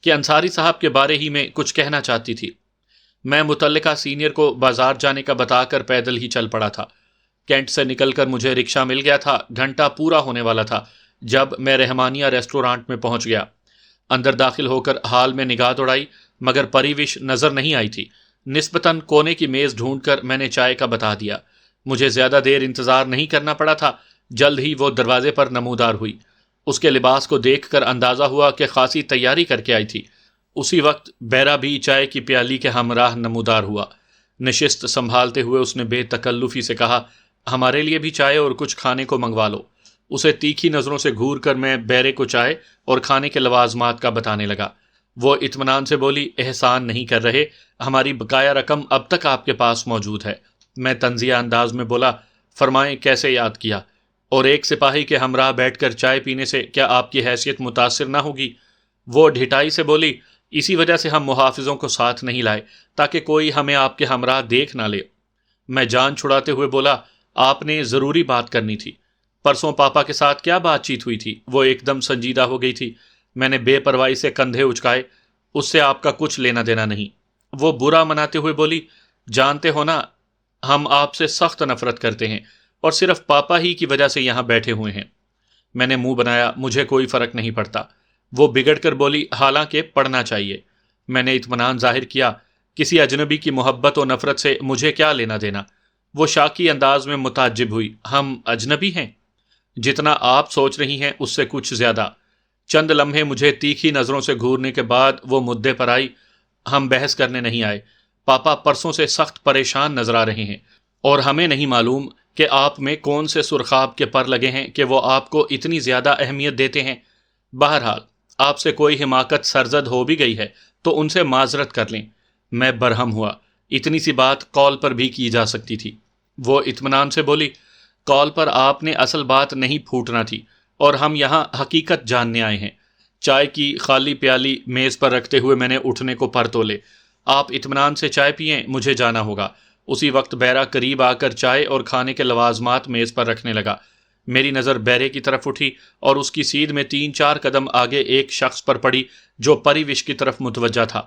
کہ انصاری صاحب کے بارے ہی میں کچھ کہنا چاہتی تھی۔ میں متعلقہ سینئر کو بازار جانے کا بتا کر پیدل ہی چل پڑا تھا۔ کینٹ سے نکل کر مجھے رکشہ مل گیا تھا۔ گھنٹہ پورا ہونے والا تھا جب میں رحمانیہ ریسٹورانٹ میں پہنچ گیا۔ اندر داخل ہو کر ہال میں نگاہ دوڑائی مگر پریوش نظر نہیں آئی تھی۔ نسبتاً کونے کی میز ڈھونڈ کر میں نے چائے کا بتا دیا۔ مجھے زیادہ دیر انتظار نہیں کرنا پڑا تھا، جلد ہی وہ دروازے پر نمودار ہوئی۔ اس کے لباس کو دیکھ کر اندازہ ہوا کہ خاصی تیاری کر کے آئی تھی۔ اسی وقت بیرا بھی چائے کی پیالی کے ہمراہ نمودار ہوا۔ نشست سنبھالتے ہوئے اس نے بے تکلفی سے کہا، ہمارے لیے بھی چائے اور کچھ کھانے کو منگوا لو۔ اسے تیکھی نظروں سے گھور کر میں بیرے کو چائے اور کھانے کے لوازمات کا بتانے لگا۔ وہ اطمینان سے بولی، احسان نہیں کر رہے، ہماری بقایا رقم اب تک آپ کے پاس موجود ہے۔ میں طنزیہ انداز میں بولا، فرمائیں کیسے یاد کیا؟ اور ایک سپاہی کے ہمراہ بیٹھ کر چائے پینے سے کیا آپ کی حیثیت متاثر نہ ہوگی؟ وہ ڈھٹائی سے بولی، اسی وجہ سے ہم محافظوں کو ساتھ نہیں لائے تاکہ کوئی ہمیں آپ کے ہمراہ دیکھ نہ لے۔ میں جان چھڑاتے ہوئے بولا، آپ نے ضروری بات کرنی تھی۔ پرسوں پاپا کے ساتھ کیا بات چیت ہوئی تھی؟ وہ ایک دم سنجیدہ ہو گئی تھی۔ میں نے بے پرواہی سے کندھے اچکائے، اس سے آپ کا کچھ لینا دینا نہیں۔ وہ برا مناتے ہوئے بولی، جانتے ہو نا ہم آپ سے سخت نفرت کرتے ہیں اور صرف پاپا ہی کی وجہ سے یہاں بیٹھے ہوئے ہیں۔ میں نے منہ بنایا، مجھے کوئی فرق نہیں پڑتا۔ وہ بگڑ کر بولی، حالانکہ پڑھنا چاہیے۔ میں نے اطمینان ظاہر کیا، کسی اجنبی کی محبت و نفرت سے مجھے کیا لینا دینا؟ وہ شاکی انداز میں متعجب ہوئی، ہم اجنبی ہیں؟ جتنا آپ سوچ رہی ہیں اس سے کچھ زیادہ۔ چند لمحے مجھے تیکھی نظروں سے گھورنے کے بعد وہ مدعے پر آئی، ہم بحث کرنے نہیں آئے۔ پاپا پرسوں سے سخت پریشان نظر آ رہے ہیں اور ہمیں نہیں معلوم کہ آپ میں کون سے سرخاب کے پر لگے ہیں کہ وہ آپ کو اتنی زیادہ اہمیت دیتے ہیں۔ بہرحال آپ سے کوئی حماقت سرزد ہو بھی گئی ہے تو ان سے معذرت کر لیں۔ میں برہم ہوا، اتنی سی بات کال پر بھی کی جا سکتی تھی۔ وہ اطمینان سے بولی، کال پر آپ نے اصل بات نہیں پھوٹنا تھی اور ہم یہاں حقیقت جاننے آئے ہیں۔ چائے کی خالی پیالی میز پر رکھتے ہوئے میں نے اٹھنے کو پر تولے، آپ اطمینان سے چائے پئیں، مجھے جانا ہوگا۔ اسی وقت بیرا قریب آ کر چائے اور کھانے کے لوازمات میز پر رکھنے لگا۔ میری نظر بیرے کی طرف اٹھی اور اس کی سیدھ میں 3-4 قدم آگے ایک شخص پر پڑی جو پریوش کی طرف متوجہ تھا۔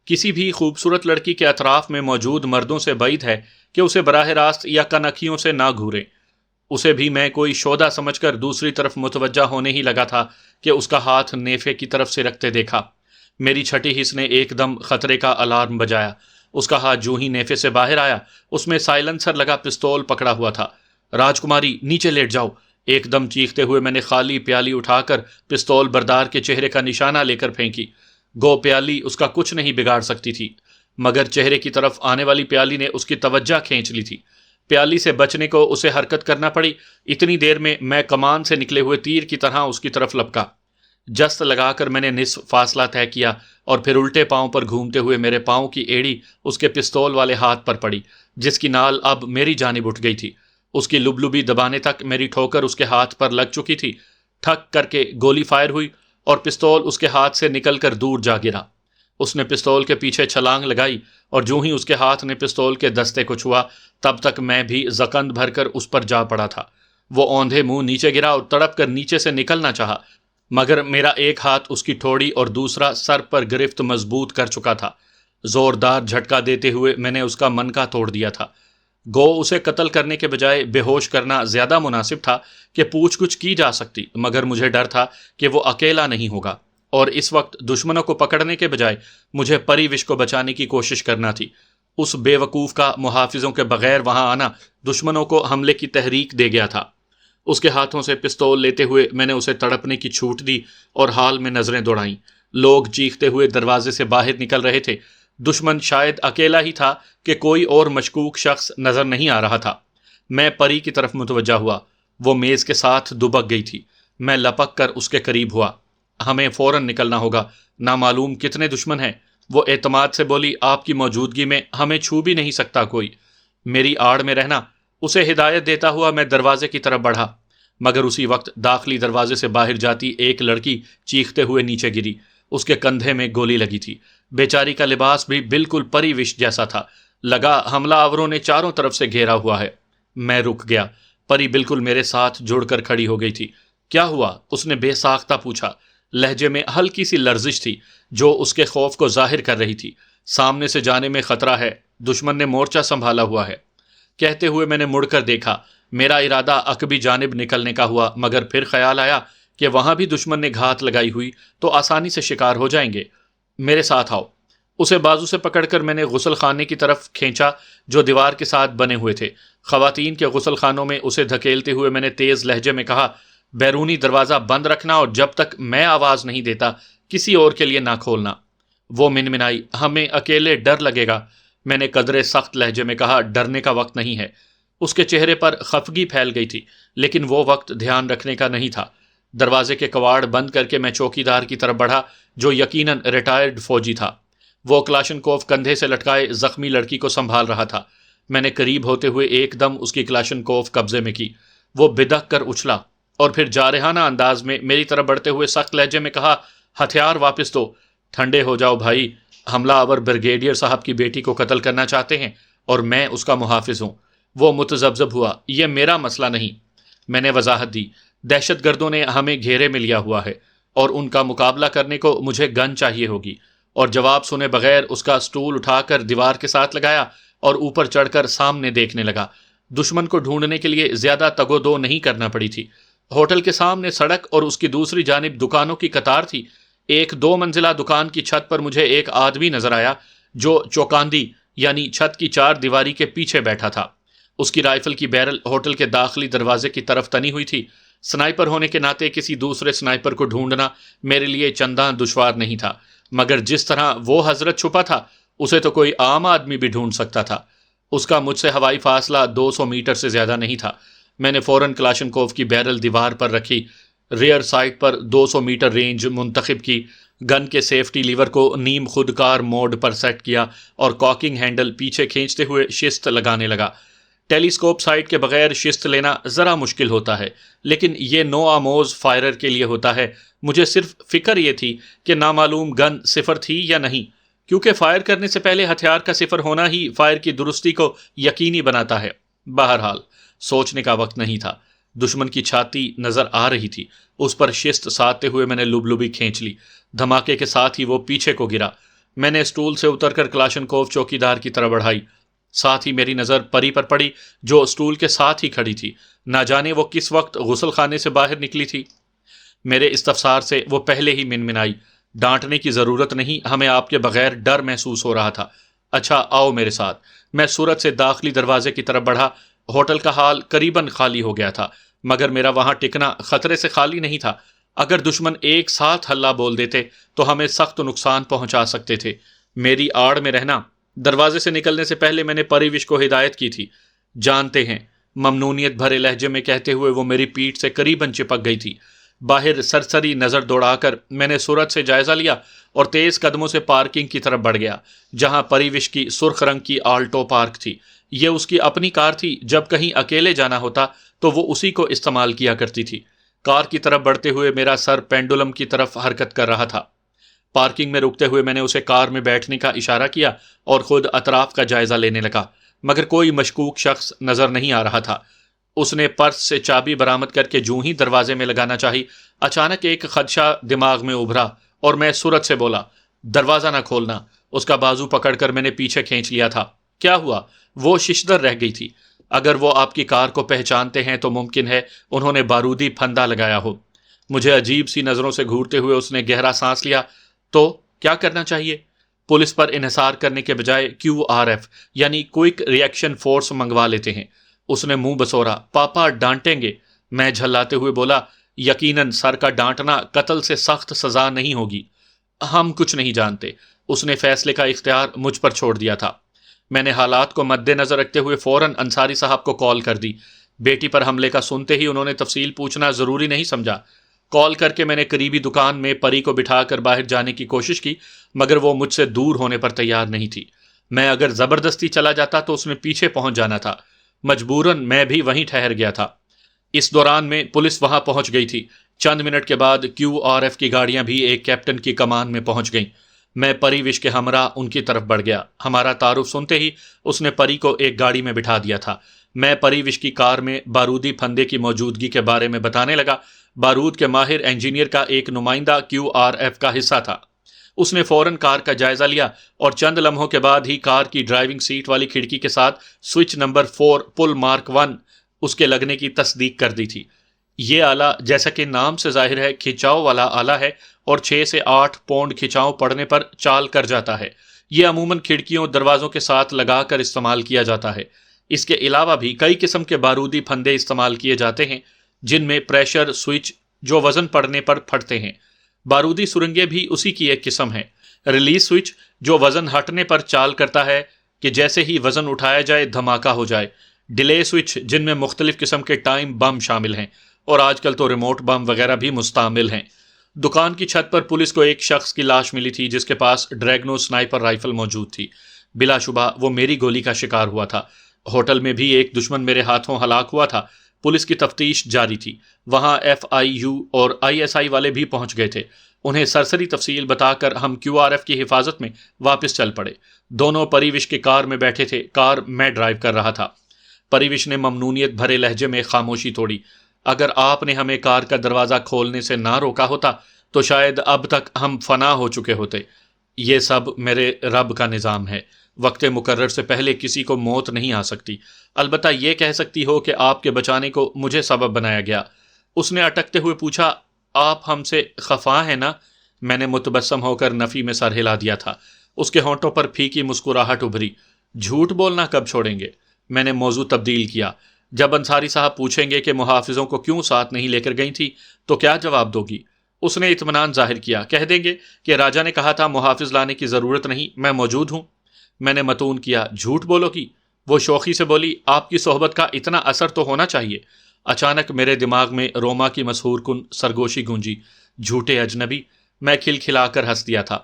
کسی بھی خوبصورت لڑکی کے اطراف میں موجود مردوں سے بعید ہے کہ اسے براہ راست یا کنکھیوں سے نہ گھورے۔ اسے بھی میں کوئی شودہ سمجھ کر دوسری طرف متوجہ ہونے ہی لگا تھا کہ اس کا ہاتھ نیفے کی طرف سے رکھتے دیکھا۔ میری چھٹی حس نے ایک دم خطرے کا الارم بجایا۔ اس کا ہاتھ جو ہی نیفے سے باہر آیا، اس میں سائلنسر لگا پستول پکڑا ہوا تھا۔ راجکماری نیچے لیٹ جاؤ، ایک دم چیختے ہوئے میں نے خالی پیالی اٹھا کر پستول بردار کے چہرے کا نشانہ لے کر پھینکی۔ گو پیالی اس کا کچھ نہیں بگاڑ سکتی تھی، مگر چہرے کی طرف آنے والی پیالی نے اس کی توجہ کھینچ لی تھی۔ پیالی سے بچنے کو اسے حرکت کرنا پڑی۔ اتنی دیر میں کمان سے نکلے ہوئے تیر کی طرح اس کی طرف لپکا۔ جست لگا کر میں نے نصف فاصلہ طے کیا اور پھر الٹے پاؤں پر گھومتے ہوئے میرے پاؤں کی ایڑی اس کے پستول والے ہاتھ پر پڑی، جس کی نال اب میری جانب اٹھ گئی تھی۔ اس کی لبلبی دبانے تک میری ٹھوکر اس کے ہاتھ پر لگ چکی تھی۔ ٹھک کر کے گولی فائر ہوئی اور پستول اس کے ہاتھ سے نکل کر دور جا گرا۔ اس نے پستول کے پیچھے چھلانگ لگائی اور جو ہی اس کے ہاتھ نے پستول کے دستے کو چھوا، تب تک میں بھی زکند بھر کر اس پر جا پڑا تھا۔ وہ اوندھے منہ نیچے گرا اور تڑپ کر نیچے سے نکلنا چاہا، مگر میرا ایک ہاتھ اس کی ٹھوڑی اور دوسرا سر پر گرفت مضبوط کر چکا تھا۔ زوردار جھٹکا دیتے ہوئے میں نے اس کا منکا توڑ دیا تھا۔ گو اسے قتل کرنے کے بجائے بے ہوش کرنا زیادہ مناسب تھا کہ پوچھ گچھ کی جا سکتی، مگر مجھے ڈر تھا کہ وہ اکیلا نہیں ہوگا اور اس وقت دشمنوں کو پکڑنے کے بجائے مجھے پریوش کو بچانے کی کوشش کرنا تھی۔ اس بے وقوف کا محافظوں کے بغیر وہاں آنا دشمنوں کو حملے کی تحریک دے گیا تھا۔ اس کے ہاتھوں سے پستول لیتے ہوئے میں نے اسے تڑپنے کی چھوٹ دی اور حال میں نظریں دوڑائیں۔ لوگ چیختے ہوئے دروازے سے باہر نکل رہے تھے۔ دشمن شاید اکیلا ہی تھا کہ کوئی اور مشکوک شخص نظر نہیں آ رہا تھا۔ میں پری کی طرف متوجہ ہوا، وہ میز کے ساتھ دبک گئی تھی۔ میں لپک کر اس کے قریب ہوا۔ ہمیں فوراً نکلنا ہوگا، نامعلوم کتنے دشمن ہیں۔ وہ اعتماد سے بولی، آپ کی موجودگی میں ہمیں چھو بھی نہیں سکتا کوئی۔ میری آڑ میں رہنا، اسے ہدایت دیتا ہوا میں دروازے کی طرف بڑھا، مگر اسی وقت داخلی دروازے سے باہر جاتی ایک لڑکی چیختے ہوئے نیچے گری۔ اس کے کندھے میں گولی لگی تھی۔ بیچاری کا لباس بھی بالکل پریوش جیسا تھا، لگا حملہ آوروں نے چاروں طرف سے گھیرا ہوا ہے۔ میں رک گیا۔ پری بالکل میرے ساتھ جڑ کر کھڑی ہو گئی تھی۔ کیا ہوا؟ اس نے بے ساختہ پوچھا۔ لہجے میں ہلکی سی لرزش تھی، جو اس کے خوف کو ظاہر کر رہی تھی۔ سامنے سے جانے میں خطرہ ہے، دشمن نے مورچہ سنبھالا ہوا ہے۔ کہتے ہوئے میں نے مڑ کر دیکھا۔ میرا ارادہ عقبی جانب نکلنے کا ہوا، مگر پھر خیال آیا کہ وہاں بھی دشمن نے گھات لگائی ہوئی تو آسانی سے شکار ہو جائیں گے۔ میرے ساتھ آؤ۔ اسے بازو سے پکڑ کر میں نے غسل خانے کی طرف کھینچا جو دیوار کے ساتھ بنے ہوئے تھے۔ خواتین کے غسل خانوں میں اسے دھکیلتے ہوئے میں نے تیز لہجے میں کہا، بیرونی دروازہ بند رکھنا اور جب تک میں آواز نہیں دیتا کسی اور کے لیے نہ کھولنا۔ وہ منمنائی، ہمیں اکیلے ڈر لگے گا۔ میں نے قدرے سخت لہجے میں کہا، ڈرنے کا وقت نہیں ہے۔ اس کے چہرے پر خفگی پھیل گئی تھی، لیکن وہ وقت دھیان رکھنے کا نہیں تھا۔ دروازے کے کواڑ بند کر کے میں چوکیدار کی طرف بڑھا جو یقیناً ریٹائرڈ فوجی تھا۔ وہ کلاشنکوف کندھے سے لٹکائے زخمی لڑکی کو سنبھال رہا تھا۔ میں نے قریب ہوتے ہوئے ایک دم اس کی کلاشنکوف قبضے میں کی۔ وہ بدک کر اچھلا اور پھر جارحانہ انداز میں میری طرف بڑھتے ہوئے سخت لہجے میں کہا، ہتھیار واپس دو۔ ٹھنڈے ہو جاؤ بھائی، حملہ آور بریگیڈیئر صاحب کی بیٹی کو قتل کرنا چاہتے ہیں اور میں اس کا محافظ ہوں۔ وہ متذبذب ہوا، یہ میرا مسئلہ نہیں۔ میں نے وضاحت دی، دہشت گردوں نے ہمیں گھیرے میں لیا ہوا ہے اور ان کا مقابلہ کرنے کو مجھے گن چاہیے ہوگی۔ اور جواب سنے بغیر اس کا سٹول اٹھا کر دیوار کے ساتھ لگایا اور اوپر چڑھ کر سامنے دیکھنے لگا۔ دشمن کو ڈھونڈنے کے لیے زیادہ تگ و دو نہیں کرنا پڑی تھی۔ ہوٹل کے سامنے سڑک اور اس کی دوسری جانب دکانوں کی قطار تھی۔ ایک 2 منزلہ دکان کی چھت پر مجھے ایک آدمی نظر آیا جو چوکاندی یعنی چھت کی 4 دیواری کے پیچھے بیٹھا تھا۔ اس کی رائفل کی بیرل ہوٹل کے داخلی دروازے کی طرف تنی ہوئی تھی۔ سنائپر ہونے کے ناطے کسی دوسرے سنائپر کو ڈھونڈنا میرے لیے چنداں دشوار نہیں تھا، مگر جس طرح وہ حضرت چھپا تھا اسے تو کوئی عام آدمی بھی ڈھونڈ سکتا تھا۔ اس کا مجھ سے ہوائی فاصلہ 200 میٹر سے زیادہ نہیں تھا۔ میں نے فوراً کلاشنکوف کی بیرل دیوار پر رکھی، ریئر سائٹ پر 200 میٹر رینج منتخب کی، گن کے سیفٹی لیور کو نیم خودکار موڈ پر سیٹ کیا اور کاکنگ ہینڈل پیچھے کھینچتے ہوئے شست لگانے لگا۔ ٹیلیسکوپ سائٹ کے بغیر شست لینا ذرا مشکل ہوتا ہے، لیکن یہ نو آموز فائرر کے لیے ہوتا ہے۔ مجھے صرف فکر یہ تھی کہ نامعلوم گن صفر تھی یا نہیں، کیونکہ فائر کرنے سے پہلے ہتھیار کا صفر ہونا ہی فائر کی درستی کو یقینی بناتا ہے۔ بہرحال سوچنے کا وقت نہیں تھا۔ دشمن کی چھاتی نظر آ رہی تھی، اس پر شست سادتے ہوئے میں نے لبلبی کھینچ لی۔ دھماکے کے ساتھ ہی وہ پیچھے کو گرا۔ میں نے اسٹول سے اتر کر کلاشنکوف چوکیدار کی طرف بڑھائی۔ ساتھ ہی میری نظر پری پر پڑی جو اسٹول کے ساتھ ہی کھڑی تھی۔ نہ جانے وہ کس وقت غسل خانے سے باہر نکلی تھی۔ میرے استفسار سے وہ پہلے ہی منمنائی، ڈانٹنے کی ضرورت نہیں، ہمیں آپ کے بغیر ڈر محسوس ہو رہا تھا۔ اچھا آؤ میرے ساتھ۔ میں سرعت سے داخلی دروازے کی طرف بڑھا۔ ہوٹل کا حال قریباً خالی ہو گیا تھا، مگر میرا وہاں ٹکنا خطرے سے خالی نہیں تھا۔ اگر دشمن ایک ساتھ ہلہ بول دیتے تو ہمیں سخت نقصان پہنچا سکتے تھے۔ میری آڑ میں رہنا۔ دروازے سے نکلنے سے پہلے میں نے پریوش کو ہدایت کی تھی۔ جانتے ہیں، ممنونیت بھرے لہجے میں کہتے ہوئے وہ میری پیٹھ سے قریباً چپک گئی تھی۔ باہر سرسری نظر دوڑا کر میں نے سرعت سے جائزہ لیا اور تیز قدموں سے پارکنگ کی طرف بڑھ گیا، جہاں پریوش کی سرخ رنگ کی آلٹو پارک تھی۔ یہ اس کی اپنی کار تھی، جب کہیں اکیلے جانا ہوتا تو وہ اسی کو استعمال کیا کرتی تھی۔ کار کی طرف بڑھتے ہوئے میرا سر پینڈولم کی طرف حرکت کر رہا تھا۔ پارکنگ میں رکتے ہوئے میں نے اسے کار میں بیٹھنے کا اشارہ کیا اور خود اطراف کا جائزہ لینے لگا، مگر کوئی مشکوک شخص نظر نہیں آ رہا تھا۔ اس نے پرس سے چابی برآمد کر کے جوں ہی دروازے میں لگانا چاہی، اچانک ایک خدشہ دماغ میں ابھرا اور میں سرعت سے بولا، دروازہ نہ کھولنا۔ اس کا بازو پکڑ کر میں نے پیچھے کھینچ لیا تھا۔ کیا ہوا؟ وہ ششدر رہ گئی تھی۔ اگر وہ آپ کی کار کو پہچانتے ہیں تو ممکن ہے انہوں نے بارودی پھندا لگایا ہو۔ مجھے عجیب سی نظروں سے گھورتے ہوئے اس نے گہرا سانس لیا۔ تو کیا کرنا چاہیے؟ پولیس پر انحصار کرنے کے بجائے QRF یعنی کوئک ری ایکشن فورس منگوا لیتے ہیں۔ اس نے منہ بسورا۔ پاپا ڈانٹیں گے؟ میں جھلاتے ہوئے بولا، یقیناً سر کا ڈانٹنا قتل سے سخت سزا نہیں ہوگی۔ ہم کچھ نہیں جانتے۔ اس نے فیصلے کا اختیار مجھ پر چھوڑ دیا تھا۔ میں نے حالات کو مد نظر رکھتے ہوئے فوراً انصاری صاحب کو کال کر دی۔ بیٹی پر حملے کا سنتے ہی انہوں نے تفصیل پوچھنا ضروری نہیں سمجھا۔ کال کر کے میں نے قریبی دکان میں پری کو بٹھا کر باہر جانے کی کوشش کی، مگر وہ مجھ سے دور ہونے پر تیار نہیں تھی۔ میں اگر زبردستی چلا جاتا تو اس نے پیچھے پہنچ جانا تھا۔ مجبوراً میں بھی وہیں ٹھہر گیا تھا۔ اس دوران میں پولیس وہاں پہنچ گئی تھی۔ چند منٹ کے بعد QRF کی گاڑیاں بھی ایک کیپٹن کی کمان میں پہنچ گئیں۔ میں پریوش کے ہمراہ ان کی طرف بڑھ گیا۔ ہمارا تعارف سنتے ہی اس نے پری کو ایک گاڑی میں بٹھا دیا تھا۔ میں پریوش کی کار میں بارودی پھندے کی موجودگی کے بارے میں بتانے لگا۔ بارود کے ماہر انجینئر کا ایک نمائندہ QRF کا حصہ تھا۔ اس نے فوراً کار کا جائزہ لیا اور چند لمحوں کے بعد ہی کار کی ڈرائیونگ سیٹ والی کھڑکی کے ساتھ سوئچ نمبر 4 پل مارک 1 اس کے لگنے کی تصدیق کر دی تھی۔ یہ آلہ جیسا کہ نام سے ظاہر ہے کھچاؤ والا آلہ ہے اور 6 سے 8 پونڈ کھچاؤ پڑنے پر چال کر جاتا ہے۔ یہ عموماً کھڑکیوں دروازوں کے ساتھ لگا کر استعمال کیا جاتا ہے۔ اس کے علاوہ بھی کئی قسم کے بارودی پھندے استعمال کیے جاتے ہیں جن میں پریشر سوئچ جو وزن پڑنے پر پھٹتے ہیں۔ بارودی سرنگیں بھی اسی کی ایک قسم ہے۔ ریلیز سوئچ جو وزن ہٹنے پر چال کرتا ہے کہ جیسے ہی وزن اٹھایا جائے دھماکہ ہو جائے۔ ڈیلے سوئچ جن میں مختلف قسم کے ٹائم بم شامل ہیں اور آج کل تو ریموٹ بم وغیرہ بھی مستعمل ہیں۔ دکان کی چھت پر پولیس کو ایک شخص کی لاش ملی تھی جس کے پاس ڈریگنو سنائپر رائفل موجود تھی۔ بلا شبہ وہ میری گولی کا شکار ہوا تھا۔ ہوٹل میں بھی ایک دشمن میرے ہاتھوں ہلاک ہوا تھا۔ پولیس کی تفتیش جاری تھی۔ وہاں FIU اور ISI والے بھی پہنچ گئے تھے۔ انہیں سرسری تفصیل بتا کر ہم QRF کی حفاظت میں واپس چل پڑے۔ دونوں پریوش کے کار میں بیٹھے تھے۔ کار میں ڈرائیو کر رہا تھا۔ پریوش نے ممنونیت بھرے لہجے میں خاموشی توڑی۔ اگر آپ نے ہمیں کار کا دروازہ کھولنے سے نہ روکا ہوتا تو شاید اب تک ہم فنا ہو چکے ہوتے۔ یہ سب میرے رب کا نظام ہے۔ وقت مقرر سے پہلے کسی کو موت نہیں آ سکتی۔ البتہ یہ کہہ سکتی ہو کہ آپ کے بچانے کو مجھے سبب بنایا گیا۔ اس نے اٹکتے ہوئے پوچھا، آپ ہم سے خفا ہیں نا؟ میں نے متبسم ہو کر نفی میں سر ہلا دیا تھا۔ اس کے ہونٹوں پر پھیکی مسکراہٹ ابھری۔ جھوٹ بولنا کب چھوڑیں گے؟ میں نے موضوع تبدیل کیا۔ جب انصاری صاحب پوچھیں گے کہ محافظوں کو کیوں ساتھ نہیں لے کر گئی تھی تو کیا جواب دو گی؟ اس نے اطمینان ظاہر کیا۔ کہہ دیں گے کہ راجا نے کہا تھا محافظ لانے کی ضرورت نہیں، میں موجود ہوں۔ میں نے متون کیا، جھوٹ بولو گی؟ وہ شوخی سے بولی، آپ کی صحبت کا اتنا اثر تو ہونا چاہیے۔ اچانک میرے دماغ میں روما کی مسحور کن سرگوشی گونجی، جھوٹے اجنبی۔ میں کھلکھلا کر ہنس دیا تھا۔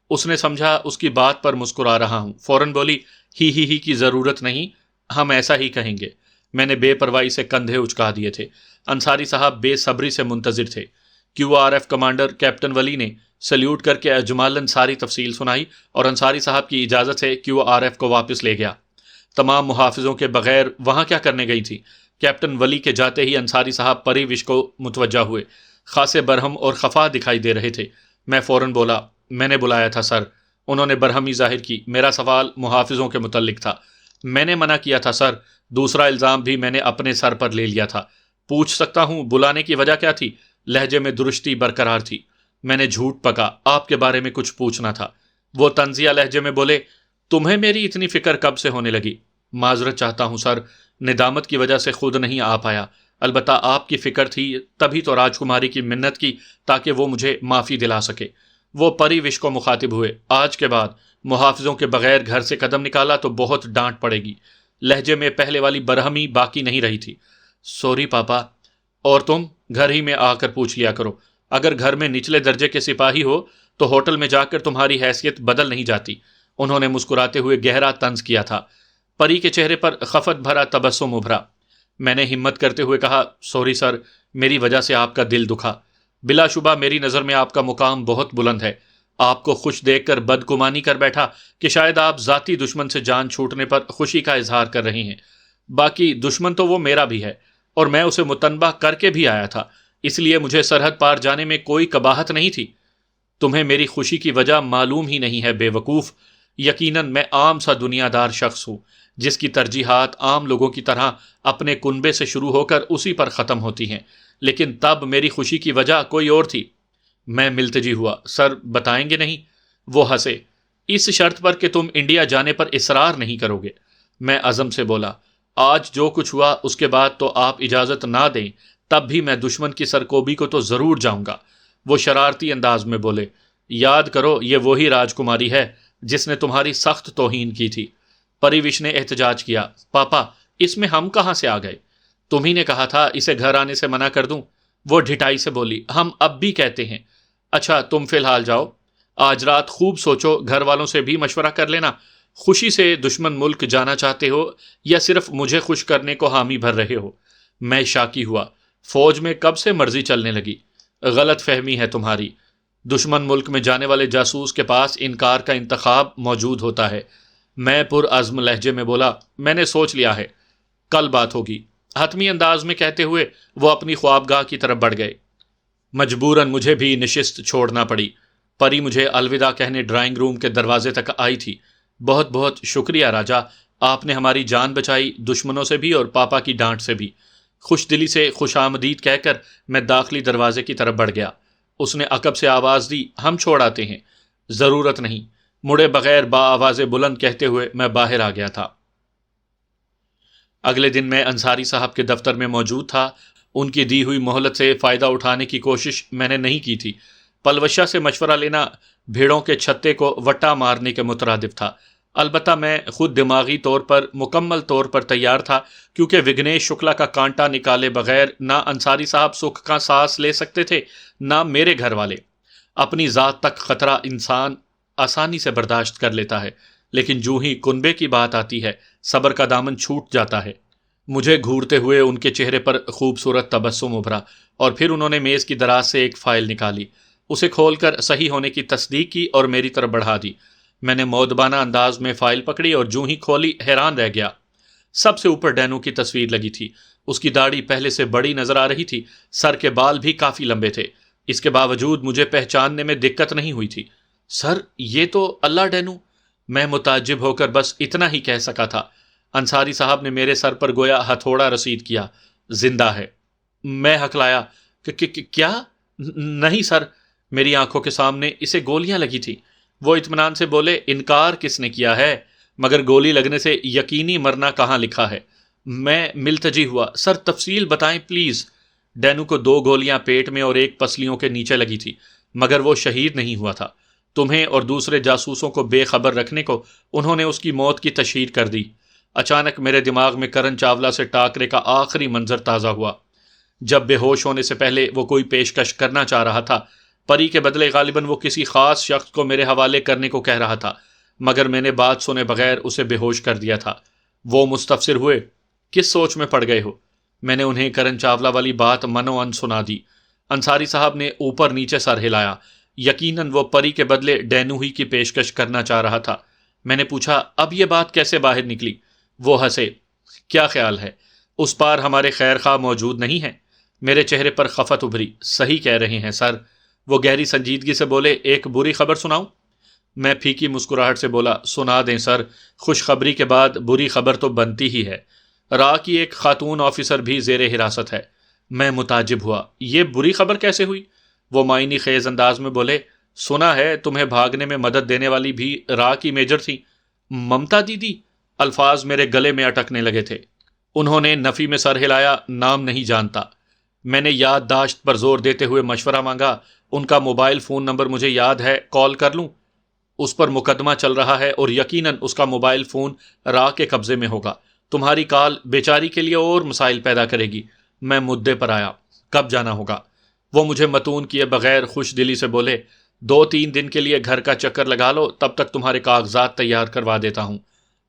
اس نے سمجھا اس کی بات پر مسکرا رہا ہوں۔ فوراً بولی، ہی کی ضرورت نہیں، ہم ایسا ہی کہیں گے۔ میں نے بے پرواہی سے کندھے اچکا دیے تھے۔ انصاری صاحب بے صبری سے منتظر تھے۔ QRF کمانڈر کیپٹن ولی نے سلیوٹ کر کے اجمالن ساری تفصیل سنائی اور انصاری صاحب کی اجازت سے QRF کو واپس لے گیا۔ تمام محافظوں کے بغیر وہاں کیا کرنے گئی تھی؟ کیپٹن ولی کے جاتے ہی انصاری صاحب پریوش کو متوجہ ہوئے۔ خاصے برہم اور خفا دکھائی دے رہے تھے۔ میں فوراً بولا، میں نے بلایا تھا سر۔ انہوں نے برہمی ظاہر کی۔ میرا سوال محافظوں کے متعلق تھا۔ میں نے منع کیا تھا سر۔ دوسرا الزام بھی میں نے اپنے سر پر لے لیا تھا۔ پوچھ سکتا ہوں بلانے کی وجہ کیا تھی؟ لہجے میں درستی برقرار تھی۔ میں نے جھوٹ پکا، آپ کے بارے میں کچھ پوچھنا تھا۔ وہ طنزیہ لہجے میں بولے، تمہیں میری اتنی فکر کب سے ہونے لگی؟ معذرت چاہتا ہوں سر، ندامت کی وجہ سے خود نہیں آ پایا۔ البتہ آپ کی فکر تھی تبھی تو راجکماری کی منت کی تاکہ وہ مجھے معافی دلا سکے۔ وہ پریوش کو مخاطب ہوئے، آج کے بعد محافظوں کے بغیر گھر سے قدم نکالا تو بہت ڈانٹ پڑے گی۔ لہجے میں پہلے والی برہمی باقی نہیں رہی تھی۔ سوری پاپا۔ اور تم گھر ہی میں آ کر پوچھ لیا کرو۔ اگر گھر میں نچلے درجے کے سپاہی ہو تو ہوٹل میں جا کر تمہاری حیثیت بدل نہیں جاتی۔ انہوں نے مسکراتے ہوئے گہرا طنز کیا تھا۔ پری کے چہرے پر خفت بھرا تبسم ابھرا۔ میں نے ہمت کرتے ہوئے کہا، سوری سر، میری وجہ سے آپ کا دل دکھا۔ بلا شبہ میری نظر میں آپ کا مقام بہت بلند ہے۔ آپ کو خوش دیکھ کر بدگمانی کر بیٹھا کہ شاید آپ ذاتی دشمن سے جان چھوٹنے پر خوشی کا اظہار کر رہی ہیں۔ باقی دشمن تو وہ میرا بھی ہے اور میں اسے متنبہ کر کے بھی آیا تھا، اس لیے مجھے سرحد پار جانے میں کوئی قباحت نہیں تھی۔ تمہیں میری خوشی کی وجہ معلوم ہی نہیں ہے بے وقوف۔ یقیناً میں عام سا دنیا دار شخص ہوں جس کی ترجیحات عام لوگوں کی طرح اپنے کنبے سے شروع ہو کر اسی پر ختم ہوتی ہیں، لیکن تب میری خوشی کی وجہ کوئی اور تھی۔ میں ملتجی ہوا، سر بتائیں گے نہیں؟ وہ ہنسے، اس شرط پر کہ تم انڈیا جانے پر اصرار نہیں کرو گے۔ میں عزم سے بولا، آج جو کچھ ہوا اس کے بعد تو آپ اجازت نہ دیں تب بھی میں دشمن کی سرکوبی کو تو ضرور جاؤں گا۔ وہ شرارتی انداز میں بولے، یاد کرو یہ وہی راجکماری ہے جس نے تمہاری سخت توہین کی تھی۔ پریوش نے احتجاج کیا، پاپا اس میں ہم کہاں سے آ گئے؟ تم ہی نے کہا تھا اسے گھر آنے سے منع کر دوں۔ وہ ڈھٹائی سے بولی، ہم اب بھی کہتے ہیں۔ اچھا تم فی الحال جاؤ، آج رات خوب سوچو، گھر والوں سے بھی مشورہ کر لینا۔ خوشی سے دشمن ملک جانا چاہتے ہو یا صرف مجھے خوش کرنے کو حامی بھر رہے ہو؟ میں شاکی ہوا، فوج میں کب سے مرضی چلنے لگی؟ غلط فہمی ہے تمہاری۔ دشمن ملک میں جانے والے جاسوس کے پاس انکار کا انتخاب موجود ہوتا ہے۔ میں پرعزم لہجے میں بولا، میں نے سوچ لیا ہے، کل بات ہوگی۔ حتمی انداز میں کہتے ہوئے وہ اپنی خوابگاہ کی طرف بڑھ گئے۔ مجبوراً مجھے بھی نشست چھوڑنا پڑی۔ پری مجھے الوداع کہنے ڈرائنگ روم کے دروازے تک آئی تھی۔ بہت بہت شکریہ راجا، آپ نے ہماری جان بچائی، دشمنوں سے بھی اور پاپا کی ڈانٹ سے بھی۔ خوش دلی سے خوش آمدید کہہ کر میں داخلی دروازے کی طرف بڑھ گیا۔ اس نے عقب سے آواز دی، ہم چھوڑ آتے ہیں۔ ضرورت نہیں، مڑے بغیر با آواز بلند کہتے ہوئے میں باہر آ گیا تھا۔ اگلے دن میں انصاری صاحب کے دفتر میں موجود تھا۔ ان کی دی ہوئی مہلت سے فائدہ اٹھانے کی کوشش میں نے نہیں کی تھی۔ پلوشہ سے مشورہ لینا بھیڑوں کے چھتے کو وٹا مارنے کے مترادف تھا۔ البتہ میں خود دماغی طور پر مکمل طور پر تیار تھا، کیونکہ وگنیش شکلا کا کانٹا نکالے بغیر نہ انصاری صاحب سکھ کا سانس لے سکتے تھے، نہ میرے گھر والے۔ اپنی ذات تک خطرہ انسان آسانی سے برداشت کر لیتا ہے، لیکن جو ہی کنبے کی بات آتی ہے صبر کا دامن چھوٹ جاتا ہے۔ مجھے گھورتے ہوئے ان کے چہرے پر خوبصورت تبسم ابھرا، اور پھر انہوں نے میز کی دراز سے ایک فائل نکالی، اسے کھول کر صحیح ہونے کی تصدیق کی اور میری طرف بڑھا دی۔ میں نے مؤدبانہ انداز میں فائل پکڑی اور جو ہی کھولی حیران رہ گیا۔ سب سے اوپر ڈینو کی تصویر لگی تھی۔ اس کی داڑھی پہلے سے بڑی نظر آ رہی تھی، سر کے بال بھی کافی لمبے تھے۔ اس کے باوجود مجھے پہچاننے میں دقت نہیں ہوئی تھی۔ سر، یہ تو اللہ ڈینو! میں متعجب ہو کر بس اتنا ہی کہہ سکا تھا۔ انصاری صاحب نے میرے سر پر گویا ہتھوڑا رسید کیا۔ زندہ ہے۔ میں ہکلایا، کیا؟ نہیں سر، میری آنکھوں کے سامنے اسے گولیاں لگی تھی۔ وہ اطمینان سے بولے، انکار کس نے کیا ہے؟ مگر گولی لگنے سے یقینی مرنا کہاں لکھا ہے؟ میں ملتجی ہوا، سر تفصیل بتائیں پلیز۔ ڈینو کو 2 گولیاں پیٹ میں اور ایک پسلیوں کے نیچے لگی تھی، مگر وہ شہید نہیں ہوا تھا۔ تمہیں اور دوسرے جاسوسوں کو بے خبر رکھنے کو انہوں نے اس کی موت کی تشہیر کر دی۔ اچانک میرے دماغ میں کرن چاولہ سے ٹاکرے کا آخری منظر تازہ ہوا۔ جب بے ہوش ہونے سے پہلے وہ کوئی پیشکش کرنا چاہ رہا تھا، پری کے بدلے غالباً وہ کسی خاص شخص کو میرے حوالے کرنے کو کہہ رہا تھا، مگر میں نے بات سنے بغیر اسے بے ہوش کر دیا تھا۔ وہ مستفسر ہوئے، کس سوچ میں پڑ گئے ہو؟ میں نے انہیں کرن چاولہ والی بات منو ان سنا دی۔ انصاری صاحب نے اوپر نیچے سر ہلایا۔ یقیناً وہ پری کے بدلے ڈینو ہی کی پیشکش کرنا چاہ رہا تھا۔ میں نے پوچھا، اب یہ بات کیسے باہر نکلی؟ وہ ہنسے۔ کیا خیال ہے اس پار ہمارے خیر خواہ موجود نہیں ہیں؟ میرے چہرے پر خفت ابھری۔ صحیح کہہ رہے ہیں سر۔ وہ گہری سنجیدگی سے بولے، ایک بری خبر سناؤں؟ میں پھیکی مسکراہٹ سے بولا، سنا دیں سر، خوشخبری کے بعد بری خبر تو بنتی ہی ہے۔ را کی ایک خاتون آفیسر بھی زیر حراست ہے۔ میں متعجب ہوا، یہ بری خبر کیسے ہوئی؟ وہ معنی خیز انداز میں بولے، سنا ہے تمہیں بھاگنے میں مدد دینے والی بھی را کی میجر تھی، ممتا دیدی۔ الفاظ میرے گلے میں اٹکنے لگے تھے۔ انہوں نے نفی میں سر ہلایا، نام نہیں جانتا۔ میں نے یادداشت پر زور دیتے ہوئے مشورہ مانگا، ان کا موبائل فون نمبر مجھے یاد ہے، کال کر لوں؟ اس پر مقدمہ چل رہا ہے اور یقیناً اس کا موبائل فون را کے قبضے میں ہوگا۔ تمہاری کال بیچاری کے لیے اور مسائل پیدا کرے گی۔ میں مدعے پر آیا، کب جانا ہوگا؟ وہ مجھے متون کیے بغیر خوش دلی سے بولے، 2-3 دن کے لیے گھر کا چکر لگا لو، تب تک تمہارے کاغذات تیار کروا دیتا ہوں۔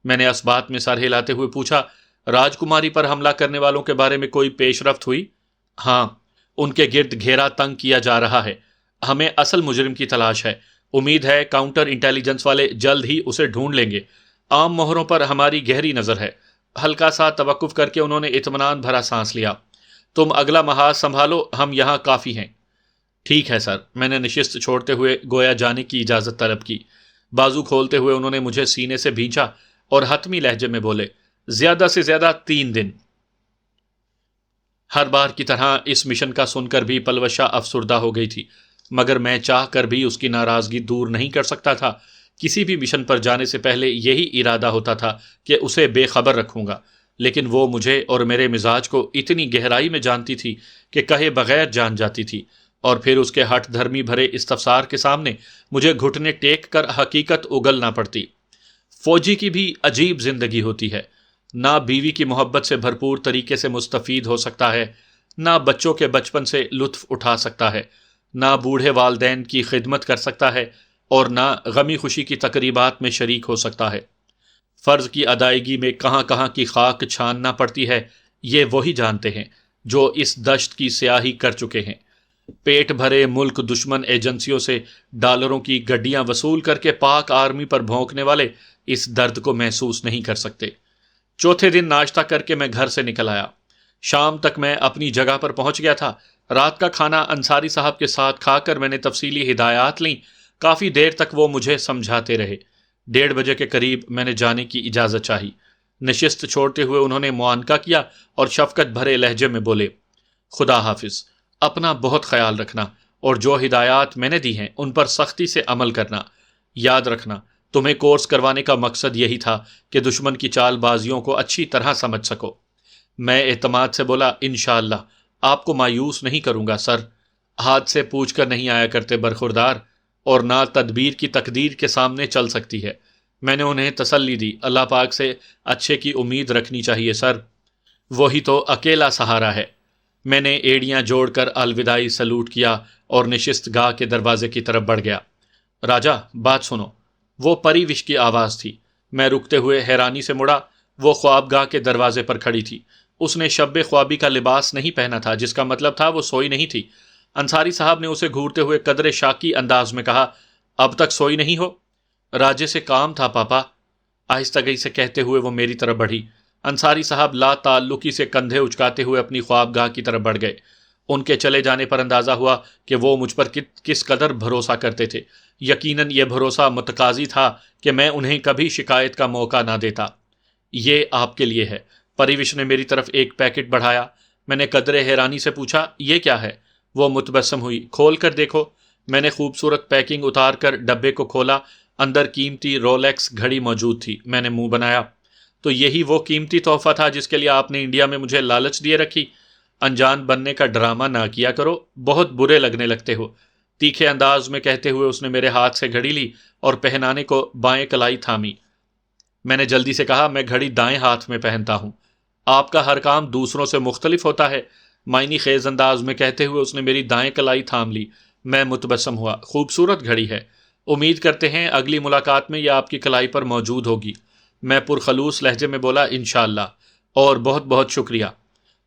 میں نے اس بات میں سر ہلاتے ہوئے پوچھا، راج کماری پر حملہ کرنے والوں کے بارے میں کوئی پیش رفت ہوئی؟ ہاں، ان کے گرد گھیرا تنگ کیا جا رہا ہے۔ ہمیں اصل مجرم کی تلاش ہے۔ امید ہے کاؤنٹر انٹیلیجنس والے جلد ہی اسے ڈھونڈ لیں گے۔ عام مہروں پر ہماری گہری نظر ہے۔ ہلکا سا توقف کر کے انہوں نے اطمینان بھرا سانس لیا۔ تم اگلا محاذ سنبھالو، ہم یہاں کافی ہیں۔ ٹھیک ہے سر۔ میں نے نشست چھوڑتے ہوئے گویا جانے کی اجازت طلب کی۔ بازو کھولتے ہوئے انہوں نے مجھے سینے سے بھینچا اور حتمی لہجے میں بولے، زیادہ سے زیادہ 3 دن۔ ہر بار کی طرح اس مشن کا سن کر بھی پلوشہ افسردہ ہو گئی تھی، مگر میں چاہ کر بھی اس کی ناراضگی دور نہیں کر سکتا تھا۔ کسی بھی مشن پر جانے سے پہلے یہی ارادہ ہوتا تھا کہ اسے بے خبر رکھوں گا، لیکن وہ مجھے اور میرے مزاج کو اتنی گہرائی میں جانتی تھی کہ کہے بغیر جان جاتی تھی، اور پھر اس کے ہٹ دھرمی بھرے استفسار کے سامنے مجھے گھٹنے ٹیک کر حقیقت اگلنا پڑتی۔ فوجی کی بھی عجیب زندگی ہوتی ہے، نہ بیوی کی محبت سے بھرپور طریقے سے مستفید ہو سکتا ہے، نہ بچوں کے بچپن سے لطف اٹھا سکتا ہے، نہ بوڑھے والدین کی خدمت کر سکتا ہے، اور نہ غمی خوشی کی تقریبات میں شریک ہو سکتا ہے۔ فرض کی ادائیگی میں کہاں کہاں کی خاک چھاننا پڑتی ہے، یہ وہی جانتے ہیں جو اس دشت کی سیاہی کر چکے ہیں۔ پیٹ بھرے ملک دشمن ایجنسیوں سے ڈالروں کی گڈیاں وصول کر کے پاک آرمی پر بھونکنے والے اس درد کو محسوس نہیں کر سکتے۔ چوتھے دن ناشتہ کر کے میں گھر سے نکل آیا۔ شام تک میں اپنی جگہ پر پہنچ گیا تھا۔ رات کا کھانا انصاری صاحب کے ساتھ کھا کر میں نے تفصیلی ہدایات لیں۔ کافی دیر تک وہ مجھے سمجھاتے رہے۔ 1:30 بجے کے قریب میں نے جانے کی اجازت چاہی۔ نشست چھوڑتے ہوئے انہوں نے معانقہ کیا اور شفقت بھرے لہجے میں بولے، خدا حافظ، اپنا بہت خیال رکھنا اور جو ہدایات میں نے دی ہیں ان پر سختی سے عمل کرنا۔ یاد رکھنا تمہیں کورس کروانے کا مقصد یہی تھا کہ دشمن کی چال بازیوں کو اچھی طرح سمجھ سکو۔ میں اعتماد سے بولا، انشاءاللہ آپ کو مایوس نہیں کروں گا سر۔ ہاتھ سے پوچھ کر نہیں آیا کرتے برخوردار، اور نہ تدبیر کی تقدیر کے سامنے چل سکتی ہے۔ میں نے انہیں تسلی دی، اللہ پاک سے اچھے کی امید رکھنی چاہیے سر، وہی تو اکیلا سہارا ہے۔ میں نے ایڑیاں جوڑ کر الوداعی سلوٹ کیا اور نشست گاہ کے دروازے کی طرف بڑھ گیا۔ راجا بات سنو، وہ پری وش کی آواز تھی۔ میں رکتے ہوئے حیرانی سے مڑا۔ وہ خوابگاہ کے دروازے پر کھڑی تھی۔ اس نے شب خوابی کا لباس نہیں پہنا تھا، جس کا مطلب تھا وہ سوئی نہیں تھی۔ انصاری صاحب نے اسے گھورتے ہوئے قدرے شاکی انداز میں کہا، اب تک سوئی نہیں ہو؟ راجے سے کام تھا پاپا، آہستگی سے کہتے ہوئے وہ میری طرف بڑھی۔ انصاری صاحب لا تعلقی سے کندھے اچکاتے ہوئے اپنی خوابگاہ کی طرف بڑھ گئے۔ ان کے چلے جانے پر اندازہ ہوا کہ وہ مجھ پر کس قدر بھروسہ کرتے تھے۔ یقیناً یہ بھروسہ متقاضی تھا کہ میں انہیں کبھی شکایت کا موقع نہ دیتا۔ یہ آپ کے لیے ہے۔ پریوش نے میری طرف ایک پیکٹ بڑھایا۔ میں نے قدرے حیرانی سے پوچھا، یہ کیا ہے؟ وہ متبسم ہوئی، کھول کر دیکھو۔ میں نے خوبصورت پیکنگ اتار کر ڈبے کو کھولا۔ اندر قیمتی رولیکس گھڑی موجود تھی۔ میں نے منہ بنایا، تو یہی وہ قیمتی تحفہ تھا جس کے لیے آپ نے انڈیا میں مجھے لالچ دیے رکھی؟ انجان بننے کا ڈرامہ نہ کیا کرو، بہت برے لگنے لگتے ہو۔ تیکھے انداز میں کہتے ہوئے اس نے میرے ہاتھ سے گھڑی لی اور پہنانے کو بائیں کلائی تھامی۔ میں نے جلدی سے کہا، میں گھڑی دائیں ہاتھ میں پہنتا ہوں۔ آپ کا ہر کام دوسروں سے مختلف ہوتا ہے، معنی خیز انداز میں کہتے ہوئے اس نے میری دائیں کلائی تھام لی۔ میں متبسم ہوا۔ خوبصورت گھڑی ہے، امید کرتے ہیں اگلی ملاقات میں یہ آپ کی کلائی پر موجود ہوگی۔ میں پرخلوص لہجے میں بولا، انشاءاللہ، اور بہت بہت شکریہ۔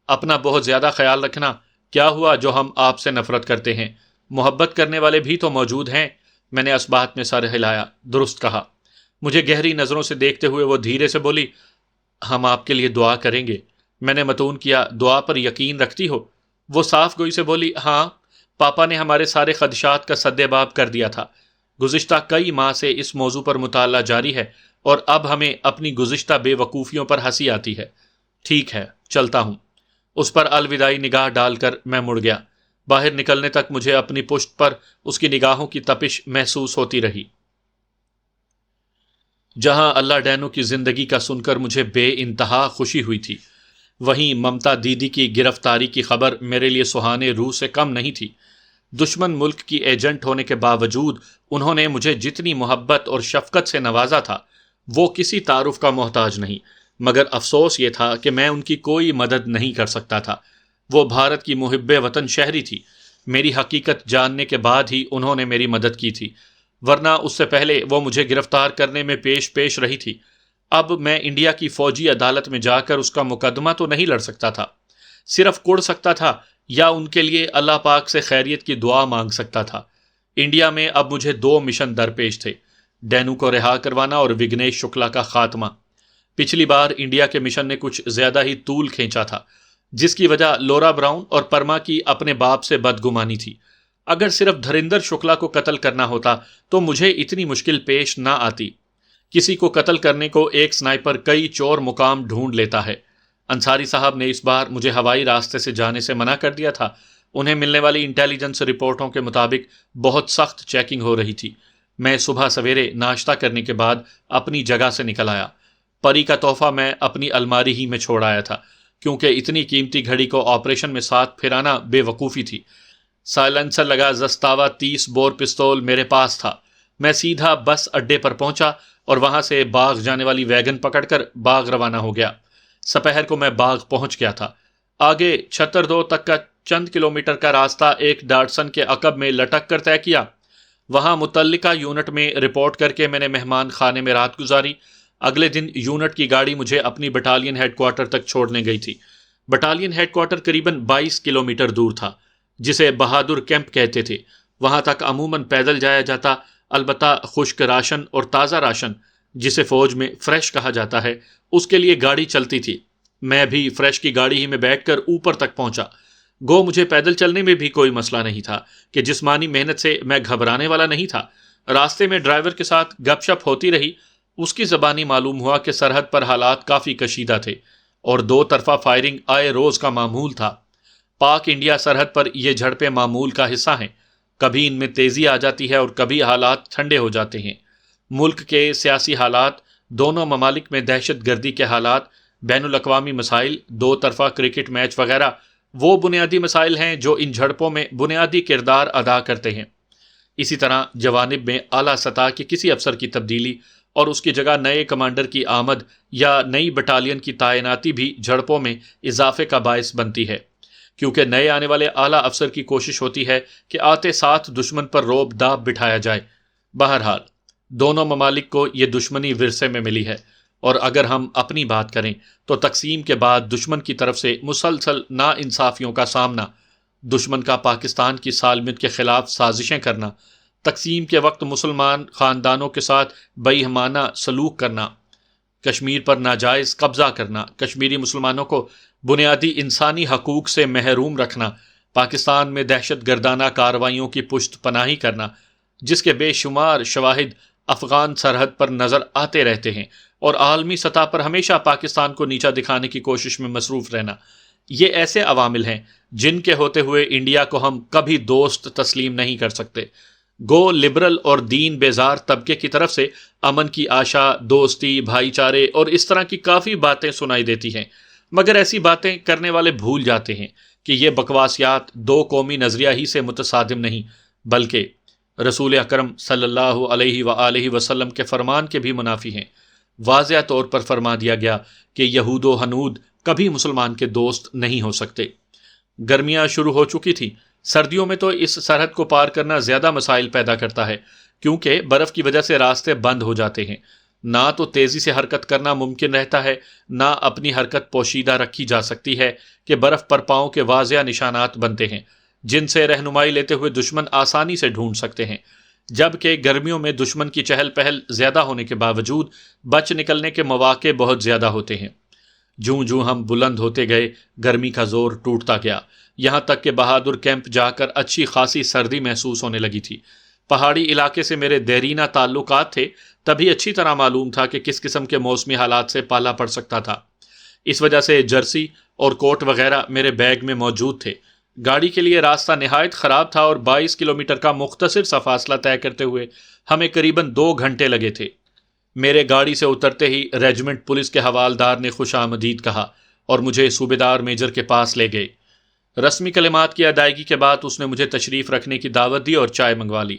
اپنا بہت زیادہ خیال رکھنا۔ کیا ہوا جو ہم آپ سے نفرت کرتے ہیں؟ محبت کرنے والے بھی تو موجود ہیں۔ میں نے اسبات میں سر ہلایا۔ درست کہا۔ مجھے گہری نظروں سے دیکھتے ہوئے وہ دھیرے سے بولی، ہم آپ کے لیے دعا کریں گے۔ میں نے متون کیا، دعا پر یقین رکھتی ہو؟ وہ صاف گوئی سے بولی، ہاں، پاپا نے ہمارے سارے خدشات کا سدباب کر دیا تھا۔ گزشتہ کئی ماہ سے اس موضوع پر مطالعہ جاری ہے اور اب ہمیں اپنی گزشتہ بے وقوفیوں پر ہنسی آتی ہے۔ ٹھیک ہے، چلتا ہوں۔ اس پر الوداعی نگاہ ڈال کر میں مڑ گیا۔ باہر نکلنے تک مجھے اپنی پشت پر اس کی نگاہوں کی تپش محسوس ہوتی رہی۔ جہاں اللہ ڈینو کی زندگی کا سن کر مجھے بے انتہا خوشی ہوئی تھی، وہیں ممتا دیدی کی گرفتاری کی خبر میرے لیے سہانے روح سے کم نہیں تھی۔ دشمن ملک کی ایجنٹ ہونے کے باوجود انہوں نے مجھے جتنی محبت اور شفقت سے نوازا تھا وہ کسی تعارف کا محتاج نہیں، مگر افسوس یہ تھا کہ میں ان کی کوئی مدد نہیں کر سکتا تھا۔ وہ بھارت کی محب وطن شہری تھی۔ میری حقیقت جاننے کے بعد ہی انہوں نے میری مدد کی تھی، ورنہ اس سے پہلے وہ مجھے گرفتار کرنے میں پیش رہی تھی۔ اب میں انڈیا کی فوجی عدالت میں جا کر اس کا مقدمہ تو نہیں لڑ سکتا تھا، صرف کڑ سکتا تھا یا ان کے لیے اللہ پاک سے خیریت کی دعا مانگ سکتا تھا۔ انڈیا میں اب مجھے 2 مشن درپیش تھے، ڈینو کو رہا کروانا اور وگنیش شکلا کا خاتمہ۔ پچھلی بار انڈیا کے مشن نے کچھ زیادہ ہی طول کھینچا تھا، جس کی وجہ لورا براؤن اور پرما کی اپنے باپ سے بدگمانی تھی۔ اگر صرف دھریندر شکلا کو قتل کرنا ہوتا تو مجھے اتنی مشکل پیش نہ آتی۔ کسی کو قتل کرنے کو ایک سنائپر کئی چور مقام ڈھونڈ لیتا ہے۔ انصاری صاحب نے اس بار مجھے ہوائی راستے سے جانے سے منع کر دیا تھا۔ انہیں ملنے والی انٹیلیجنس رپورٹوں کے مطابق بہت سخت چیکنگ ہو رہی تھی۔ میں صبح سویرے ناشتہ کرنے کے بعد اپنی جگہ سے نکل آیا۔ پری کا تحفہ میں اپنی الماری ہی میں چھوڑ آیا تھا، کیونکہ اتنی قیمتی گھڑی کو آپریشن میں ساتھ پھرانا بے وقوفی تھی۔ سائلنسر لگا زستاوا 30 بور پستول میرے پاس تھا۔ میں سیدھا بس اڈے پر پہنچا اور وہاں سے باغ جانے والی ویگن پکڑ کر باغ روانہ ہو گیا۔ سپہر کو میں باغ پہنچ گیا تھا۔ آگے 76 تک کا چند کلومیٹر کا راستہ ایک ڈاٹسن کے عقب میں لٹک کر طے کیا۔ وہاں متعلقہ یونٹ میں رپورٹ کر کے میں نے مہمان خانے میں رات گزاری۔ اگلے دن یونٹ کی گاڑی مجھے اپنی بٹالین ہیڈ کوارٹر تک چھوڑنے گئی تھی۔ بٹالین ہیڈ کوارٹر قریباً 22 کلومیٹر دور تھا، جسے بہادر کیمپ کہتے تھے۔ وہاں تک عموماً پیدل جایا جاتا، البتہ خشک راشن اور تازہ راشن، جسے فوج میں فریش کہا جاتا ہے، اس کے لیے گاڑی چلتی تھی۔ میں بھی فریش کی گاڑی ہی میں بیٹھ کر اوپر تک پہنچا۔ گو مجھے پیدل چلنے میں بھی کوئی مسئلہ نہیں تھا کہ جسمانی محنت سے میں گھبرانے والا نہیں تھا، راستے میں ڈرائیور کے ساتھ گپ شپ ہوتی رہی۔ اس کی زبانی معلوم ہوا کہ سرحد پر حالات کافی کشیدہ تھے اور دو طرفہ فائرنگ آئے روز کا معمول تھا۔ پاک انڈیا سرحد پر یہ جھڑپیں معمول کا حصہ ہیں، کبھی ان میں تیزی آ جاتی ہے اور کبھی حالات ٹھنڈے ہو جاتے ہیں۔ ملک کے سیاسی حالات، دونوں ممالک میں دہشت گردی کے حالات، بین الاقوامی مسائل، دو طرفہ کرکٹ میچ وغیرہ وہ بنیادی مسائل ہیں جو ان جھڑپوں میں بنیادی کردار ادا کرتے ہیں۔ اسی طرح جوانب میں اعلیٰ سطح کے کسی افسر کی تبدیلی اور اس کی جگہ نئے کمانڈر کی آمد یا نئی بٹالین کی تعیناتی بھی جھڑپوں میں اضافے کا باعث بنتی ہے، کیونکہ نئے آنے والے اعلیٰ افسر کی کوشش ہوتی ہے کہ آتے ساتھ دشمن پر روب داب بٹھایا جائے۔ بہرحال دونوں ممالک کو یہ دشمنی ورثے میں ملی ہے، اور اگر ہم اپنی بات کریں تو تقسیم کے بعد دشمن کی طرف سے مسلسل ناانصافیوں کا سامنا، دشمن کا پاکستان کی سالمیت کے خلاف سازشیں کرنا، تقسیم کے وقت مسلمان خاندانوں کے ساتھ بے ایمانہ سلوک کرنا، کشمیر پر ناجائز قبضہ کرنا، کشمیری مسلمانوں کو بنیادی انسانی حقوق سے محروم رکھنا، پاکستان میں دہشت گردانہ کارروائیوں کی پشت پناہی کرنا، جس کے بے شمار شواہد افغان سرحد پر نظر آتے رہتے ہیں، اور عالمی سطح پر ہمیشہ پاکستان کو نیچا دکھانے کی کوشش میں مصروف رہنا، یہ ایسے عوامل ہیں جن کے ہوتے ہوئے انڈیا کو ہم کبھی دوست تسلیم نہیں کر سکتے۔ گو لبرل اور دین بیزار طبقے کی طرف سے امن کی آشا، دوستی، بھائی چارے اور اس طرح کی کافی باتیں سنائی دیتی ہیں، مگر ایسی باتیں کرنے والے بھول جاتے ہیں کہ یہ بکواسیات دو قومی نظریہ ہی سے متصادم نہیں، بلکہ رسول اکرم صلی اللہ علیہ وآلہ وسلم کے فرمان کے بھی منافی ہیں۔ واضح طور پر فرما دیا گیا کہ یہود و ہنود کبھی مسلمان کے دوست نہیں ہو سکتے۔ گرمیاں شروع ہو چکی تھی، سردیوں میں تو اس سرحد کو پار کرنا زیادہ مسائل پیدا کرتا ہے، کیونکہ برف کی وجہ سے راستے بند ہو جاتے ہیں، نہ تو تیزی سے حرکت کرنا ممکن رہتا ہے، نہ اپنی حرکت پوشیدہ رکھی جا سکتی ہے کہ برف پر پاؤں کے واضح نشانات بنتے ہیں جن سے رہنمائی لیتے ہوئے دشمن آسانی سے ڈھونڈ سکتے ہیں، جبکہ گرمیوں میں دشمن کی چہل پہل زیادہ ہونے کے باوجود بچ نکلنے کے مواقع بہت زیادہ ہوتے ہیں۔ جوں جوں ہم بلند ہوتے گئے گرمی کا زور ٹوٹتا گیا، یہاں تک کہ بہادر کیمپ جا کر اچھی خاصی سردی محسوس ہونے لگی تھی۔ پہاڑی علاقے سے میرے دیرینہ تعلقات تھے، تبھی اچھی طرح معلوم تھا کہ کس قسم کے موسمی حالات سے پالا پڑ سکتا تھا۔ اس وجہ سے جرسی اور کوٹ وغیرہ میرے بیگ میں موجود تھے۔ گاڑی کے لیے راستہ نہایت خراب تھا اور 22 کلومیٹر کا مختصر سا فاصلہ طے کرتے ہوئے ہمیں قریباً 2 گھنٹے لگے تھے۔ میرے گاڑی سے اترتے ہی ریجمنٹ پولیس کے حوالدار نے خوش آمدید کہا اور مجھے صوبیدار میجر کے پاس لے گئے۔ رسمی کلمات کی ادائیگی کے بعد اس نے مجھے تشریف رکھنے کی دعوت دی اور چائے منگوا لی۔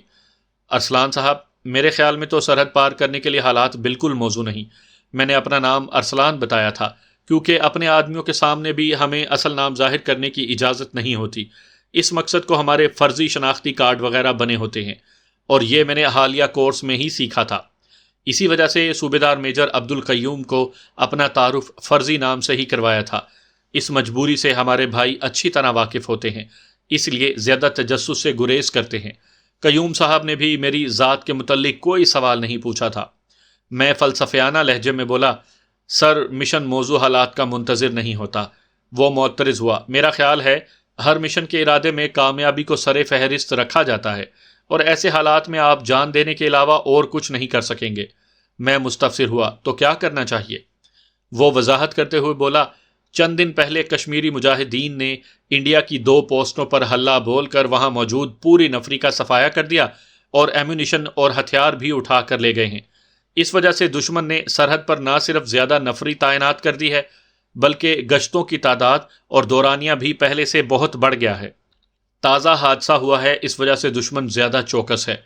ارسلان صاحب، میرے خیال میں تو سرحد پار کرنے کے لیے حالات بالکل موزوں نہیں۔ میں نے اپنا نام ارسلان بتایا تھا، کیونکہ اپنے آدمیوں کے سامنے بھی ہمیں اصل نام ظاہر کرنے کی اجازت نہیں ہوتی۔ اس مقصد کو ہمارے فرضی شناختی کارڈ وغیرہ بنے ہوتے ہیں، اور یہ میں نے حالیہ کورس میں ہی سیکھا تھا۔ اسی وجہ سے صوبیدار میجر عبد القیوم کو اپنا تعارف فرضی نام سے ہی کروایا تھا۔ اس مجبوری سے ہمارے بھائی اچھی طرح واقف ہوتے ہیں، اس لیے زیادہ تجسس سے گریز کرتے ہیں۔ قیوم صاحب نے بھی میری ذات کے متعلق کوئی سوال نہیں پوچھا تھا۔ میں فلسفیانہ لہجے میں بولا، سر، مشن موضوع حالات کا منتظر نہیں ہوتا۔ وہ معترض ہوا، میرا خیال ہے ہر مشن کے ارادے میں کامیابی کو سر فہرست رکھا جاتا ہے، اور ایسے حالات میں آپ جان دینے کے علاوہ اور کچھ نہیں کر سکیں گے۔ میں مستفسر ہوا، تو کیا کرنا چاہیے؟ وہ وضاحت کرتے ہوئے بولا، چند دن پہلے کشمیری مجاہدین نے انڈیا کی 2 پوسٹوں پر حلہ بول کر وہاں موجود پوری نفری کا صفایا کر دیا اور ایمونیشن اور ہتھیار بھی اٹھا کر لے گئے ہیں۔ اس وجہ سے دشمن نے سرحد پر نہ صرف زیادہ نفری تعینات کر دی ہے، بلکہ گشتوں کی تعداد اور دورانیہ بھی پہلے سے بہت بڑھ گیا ہے۔ تازہ حادثہ ہوا ہے، اس وجہ سے دشمن زیادہ چوکس ہے۔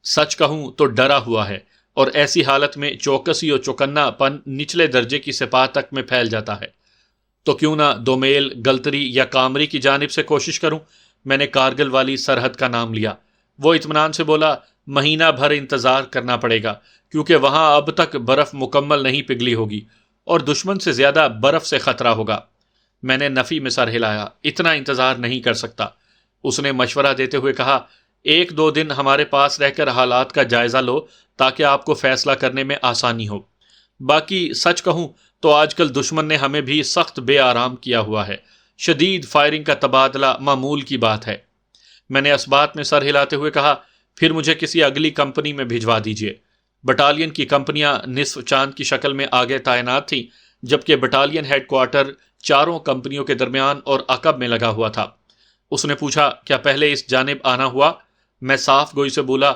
سچ کہوں تو ڈرا ہوا ہے، اور ایسی حالت میں چوکسی اور چوکنا پن نچلے درجے کی سپاہ تک میں پھیل جاتا ہے۔ تو کیوں نہ دومیل، گلتری یا کامری کی جانب سے کوشش کروں؟ میں نے کارگل والی سرحد کا نام لیا۔ وہ اطمینان سے بولا، مہینہ بھر انتظار کرنا پڑے گا، کیونکہ وہاں اب تک برف مکمل نہیں پگھلی ہوگی اور دشمن سے زیادہ برف سے خطرہ ہوگا۔ میں نے نفی میں سر ہلایا، اتنا انتظار نہیں کر سکتا۔ اس نے مشورہ دیتے ہوئے کہا، 1-2 دن ہمارے پاس رہ کر حالات کا جائزہ لو تاکہ آپ کو فیصلہ کرنے میں آسانی ہو۔ باقی سچ کہوں تو آج کل دشمن نے ہمیں بھی سخت بے آرام کیا ہوا ہے، شدید فائرنگ کا تبادلہ معمول کی بات ہے۔ میں نے اس بات میں سر ہلاتے ہوئے کہا، پھر مجھے کسی اگلی کمپنی میں بھجوا دیجیے۔ بٹالین کی کمپنیاں نصف چاند کی شکل میں آگے تعینات تھیں، جبکہ بٹالین ہیڈ کوارٹر چاروں کمپنیوں کے درمیان اور عقب میں لگا ہوا تھا۔ اس نے پوچھا، کیا پہلے اس جانب آنا ہوا؟ میں صاف گوئی سے بولا،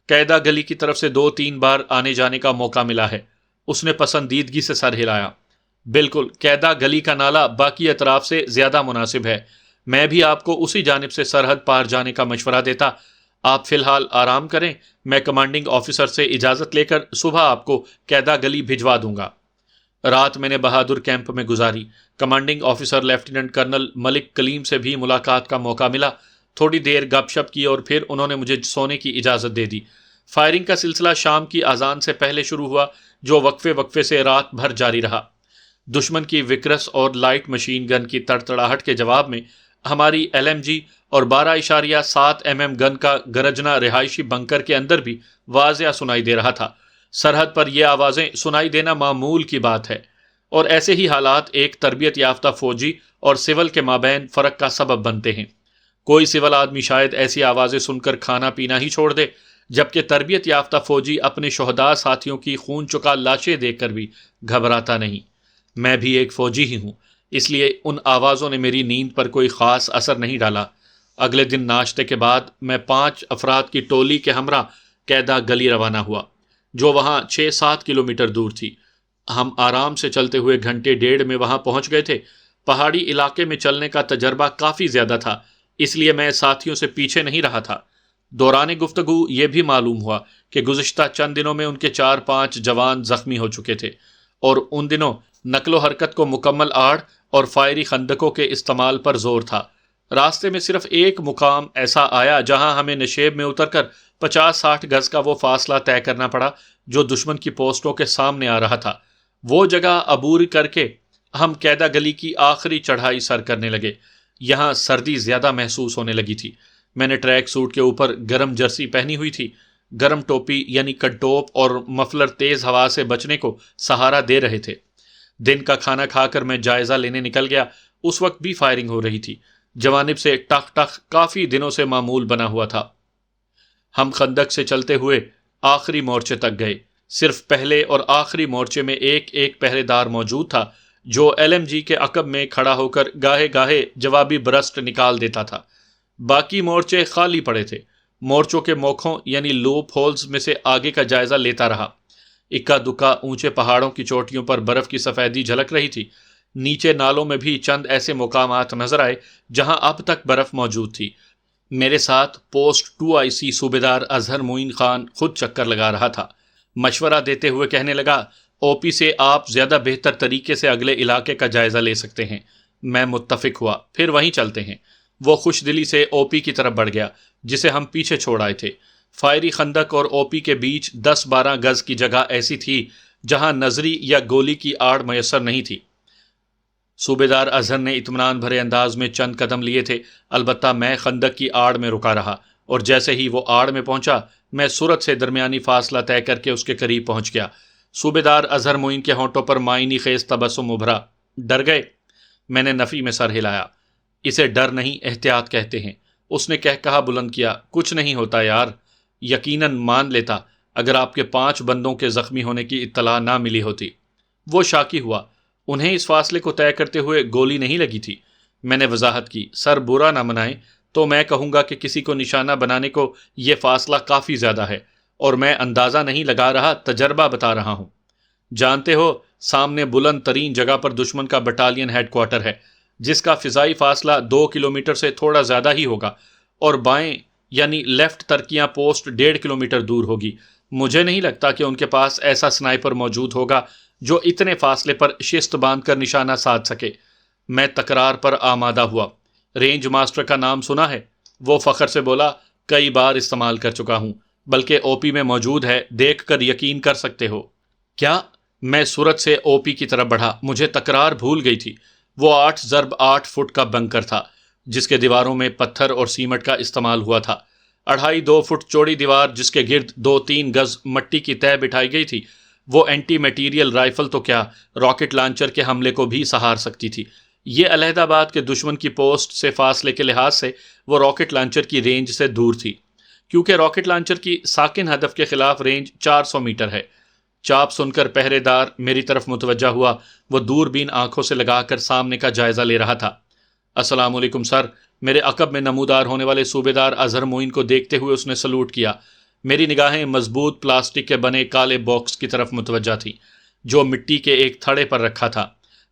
قیدہ گلی کی طرف سے 2-3 بار آنے جانے کا موقع ملا ہے۔ اس نے پسندیدگی سے سر ہلایا۔ بالکل، قیدہ گلی کا نالہ باقی اطراف سے زیادہ مناسب ہے۔ میں بھی آپ کو اسی جانب سے سرحد پار جانے کا مشورہ دیتا۔ آپ فی الحال آرام کریں، میں کمانڈنگ آفیسر سے اجازت لے کر صبح آپ کو قیدہ گلی بھجوا دوں گا۔ رات میں نے بہادر کیمپ میں گزاری۔ کمانڈنگ آفیسر لیفٹیننٹ کرنل ملک کلیم سے بھی ملاقات کا موقع ملا۔ تھوڑی دیر گپ شپ کی اور پھر انہوں نے مجھے سونے کی اجازت دے دی۔ فائرنگ کا سلسلہ شام کی اذان سے پہلے شروع ہوا، جو وقفے سے رات بھر جاری رہا۔ دشمن کی وکرس اور لائٹ مشین گن کی تڑتڑاہٹ کے جواب میں ہماری LMG اور 12.7 mm گن کا گرجنا رہائشی بنکر کے اندر بھی واضح سنائی دے رہا تھا۔ سرحد پر یہ آوازیں سنائی دینا معمول کی بات ہے، اور ایسے ہی حالات ایک تربیت یافتہ فوجی اور سول کے مابین فرق کا سبب بنتے ہیں۔ کوئی سول آدمی شاید ایسی آوازیں سن کر کھانا پینا ہی چھوڑ دے، جبکہ تربیت یافتہ فوجی اپنے شہداء ساتھیوں کی خون چکا لاشیں دیکھ کر بھی گھبراتا نہیں۔ میں بھی ایک فوجی ہی ہوں، اس لیے ان آوازوں نے میری نیند پر کوئی خاص اثر نہیں ڈالا۔ اگلے دن ناشتے کے بعد میں 5 افراد کی ٹولی کے ہمراہ قیدہ گلی روانہ ہوا، جو وہاں 6-7 کلومیٹر دور تھی۔ ہم آرام سے چلتے ہوئے گھنٹے ڈیڑھ میں وہاں پہنچ گئے تھے۔ پہاڑی علاقے میں چلنے کا تجربہ کافی زیادہ تھا، اس لیے میں ساتھیوں سے پیچھے نہیں رہا تھا۔ دوران گفتگو یہ بھی معلوم ہوا کہ گزشتہ چند دنوں میں ان کے 4-5 جوان زخمی ہو چکے تھے، اور ان دنوں نقل و حرکت کو مکمل آڑ اور فائری خندقوں کے استعمال پر زور تھا۔ راستے میں صرف ایک مقام ایسا آیا جہاں ہمیں نشیب میں اتر کر 50-60 گز کا وہ فاصلہ طے کرنا پڑا جو دشمن کی پوسٹوں کے سامنے آ رہا تھا۔ وہ جگہ عبور کر کے ہم قیدہ گلی کی آخری چڑھائی سر کرنے لگے۔ یہاں سردی زیادہ محسوس ہونے لگی تھی۔ میں نے ٹریک سوٹ کے اوپر گرم جرسی پہنی ہوئی تھی۔ گرم ٹوپی یعنی کٹوپ اور مفلر تیز ہوا سے بچنے کو سہارا دے رہے تھے۔ دن کا کھانا کھا کر میں جائزہ لینے نکل گیا۔ اس وقت بھی فائرنگ ہو رہی تھی۔ جوانب سے ٹخ ٹخ کافی دنوں سے معمول بنا ہوا تھا۔ ہم خندق سے چلتے ہوئے آخری مورچے تک گئے۔ صرف پہلے اور آخری مورچے میں ایک پہرے دار موجود تھا، جو LMG کے عقب میں کھڑا ہو کر گاہے گاہے جوابی برسٹ نکال دیتا تھا۔ باقی مورچے خالی پڑے تھے۔ مورچوں کے موکھوں یعنی لوپ ہولز میں سے آگے کا جائزہ لیتا رہا۔ اکا دکا اونچے پہاڑوں کی چوٹیوں پر برف کی سفیدی جھلک رہی تھی۔ نیچے نالوں میں بھی چند ایسے مقامات نظر آئے جہاں اب تک برف موجود تھی۔ میرے ساتھ پوسٹ 2IC صوبیدار اظہر معین خان خود چکر لگا رہا تھا۔ مشورہ دیتے ہوئے کہنے لگا، OP سے آپ زیادہ بہتر طریقے سے اگلے علاقے کا جائزہ لے سکتے ہیں۔ میں متفق ہوا، پھر وہیں چلتے ہیں۔ وہ خوش دلی سے OP کی طرف بڑھ گیا، جسے ہم پیچھے چھوڑ آئے تھے۔ فائری خندق اور OP کے بیچ 10-12 گز کی جگہ ایسی تھی جہاں نظری یا گولی کی آڑ میسر نہیں تھی۔ صوبیدار اظہر نے اطمینان بھرے انداز میں چند قدم لیے تھے، البتہ میں خندق کی آڑ میں رکا رہا، اور جیسے ہی وہ آڑ میں پہنچا میں سرعت سے درمیانی فاصلہ طے کر کے اس کے قریب پہنچ گیا۔ صوبیدار اظہر معین کے ہونٹوں پر معنی خیز تبسم ابھرا۔ ڈر گئے؟ میں نے نفی میں سر ہلایا۔ اسے ڈر نہیں، احتیاط کہتے ہیں۔ اس نے کہا بلند کیا، کچھ نہیں ہوتا یار۔ یقیناً مان لیتا اگر آپ کے 5 بندوں کے زخمی ہونے کی اطلاع نہ ملی ہوتی۔ وہ شاکی ہوا۔ انہیں اس فاصلے کو طے کرتے ہوئے گولی نہیں لگی تھی۔ میں نے وضاحت کی، سر برا نہ منائیں تو میں کہوں گا کہ کسی کو نشانہ بنانے کو یہ فاصلہ کافی زیادہ ہے، اور میں اندازہ نہیں لگا رہا، تجربہ بتا رہا ہوں۔ جانتے ہو، سامنے بلند ترین جگہ پر دشمن کا بٹالین ہیڈ کوارٹر ہے، جس کا فضائی فاصلہ 2 کلومیٹر سے تھوڑا زیادہ ہی ہوگا، اور بائیں یعنی لیفٹ ترکیاں پوسٹ 1.5 کلومیٹر دور ہوگی۔ مجھے نہیں لگتا کہ ان کے پاس ایسا سنائپر موجود ہوگا جو اتنے فاصلے پر شست باندھ کر نشانہ سادھ سکے۔ میں تکرار پر آمادہ ہوا۔ رینج ماسٹر کا نام سنا ہے؟ وہ فخر سے بولا، کئی بار استعمال کر چکا ہوں، بلکہ OP میں موجود ہے، دیکھ کر یقین کر سکتے ہو۔ کیا؟ میں سرعت سے OP کی طرف بڑھا۔ مجھے تکرار بھول گئی تھی۔ وہ 8x8 فٹ کا بنکر تھا، جس کے دیواروں میں پتھر اور سیمٹ کا استعمال ہوا تھا۔ 2.5 فٹ چوڑی دیوار جس کے گرد 2-3 گز مٹی کی تہ بٹھائی گئی تھی، وہ اینٹی میٹیریل رائفل تو کیا، راکٹ لانچر کے حملے کو بھی سہار سکتی تھی۔ یہ علیحدہ بات کہ دشمن کی پوسٹ سے فاصلے کے لحاظ سے وہ راکٹ لانچر کی رینج سے دور تھی، کیونکہ راکٹ لانچر کی ساکن ہدف کے خلاف رینج 400 میٹر ہے۔ چاپ سن کر پہرے دار میری طرف متوجہ ہوا۔ وہ دوربین آنکھوں سے لگا کر سامنے کا جائزہ لے رہا تھا۔ السلام علیکم سر۔ میرے عقب میں نمودار ہونے والے صوبیدار اظہر معین کو دیکھتے ہوئے اس نے سلوٹ کیا۔ میری نگاہیں مضبوط پلاسٹک کے بنے کالے باکس کی طرف متوجہ تھیں جو مٹی کے ایک تھڑے پر رکھا تھا۔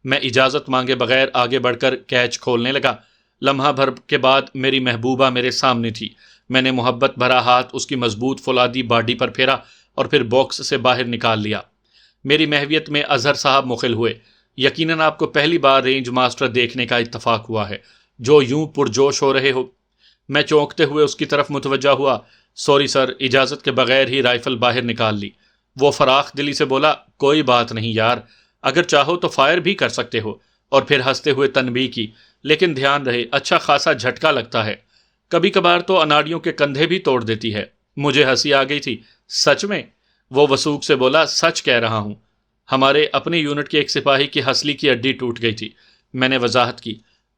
میں اجازت مانگے بغیر آگے بڑھ کر کیچ کھولنے لگا۔ لمحہ بھر کے بعد میری محبوبہ میرے سامنے تھی۔ میں نے محبت بھرا ہاتھ اس کی مضبوط فولادی باڈی پر پھیرا اور پھر باکس سے باہر نکال لیا۔ میری محویت میں اظہر صاحب مخل ہوئے۔ یقیناً آپ کو پہلی بار رینج ماسٹر دیکھنے کا اتفاق ہوا ہے جو یوں پرجوش ہو رہے ہو۔ میں چونکتے ہوئے اس کی طرف متوجہ ہوا۔ سوری سر، اجازت کے بغیر ہی رائفل باہر نکال لی۔ وہ فراخ دلی سے بولا، کوئی بات نہیں یار، اگر چاہو تو فائر بھی کر سکتے ہو، اور پھر ہنستے ہوئے تنبیہ کی، لیکن دھیان رہے اچھا خاصا جھٹکا لگتا ہے، کبھی کبھار تو اناڑیوں کے کندھے بھی توڑ دیتی ہے۔ مجھے ہنسی آ گئی تھی۔ سچ میں؟ وہ وسوق سے بولا، سچ کہہ رہا ہوں۔ ہمارے اپنے یونٹ کے ایک سپاہی کی ہسلی کی ہڈی ٹوٹ گئی تھی۔ میں نے وضاحت کی،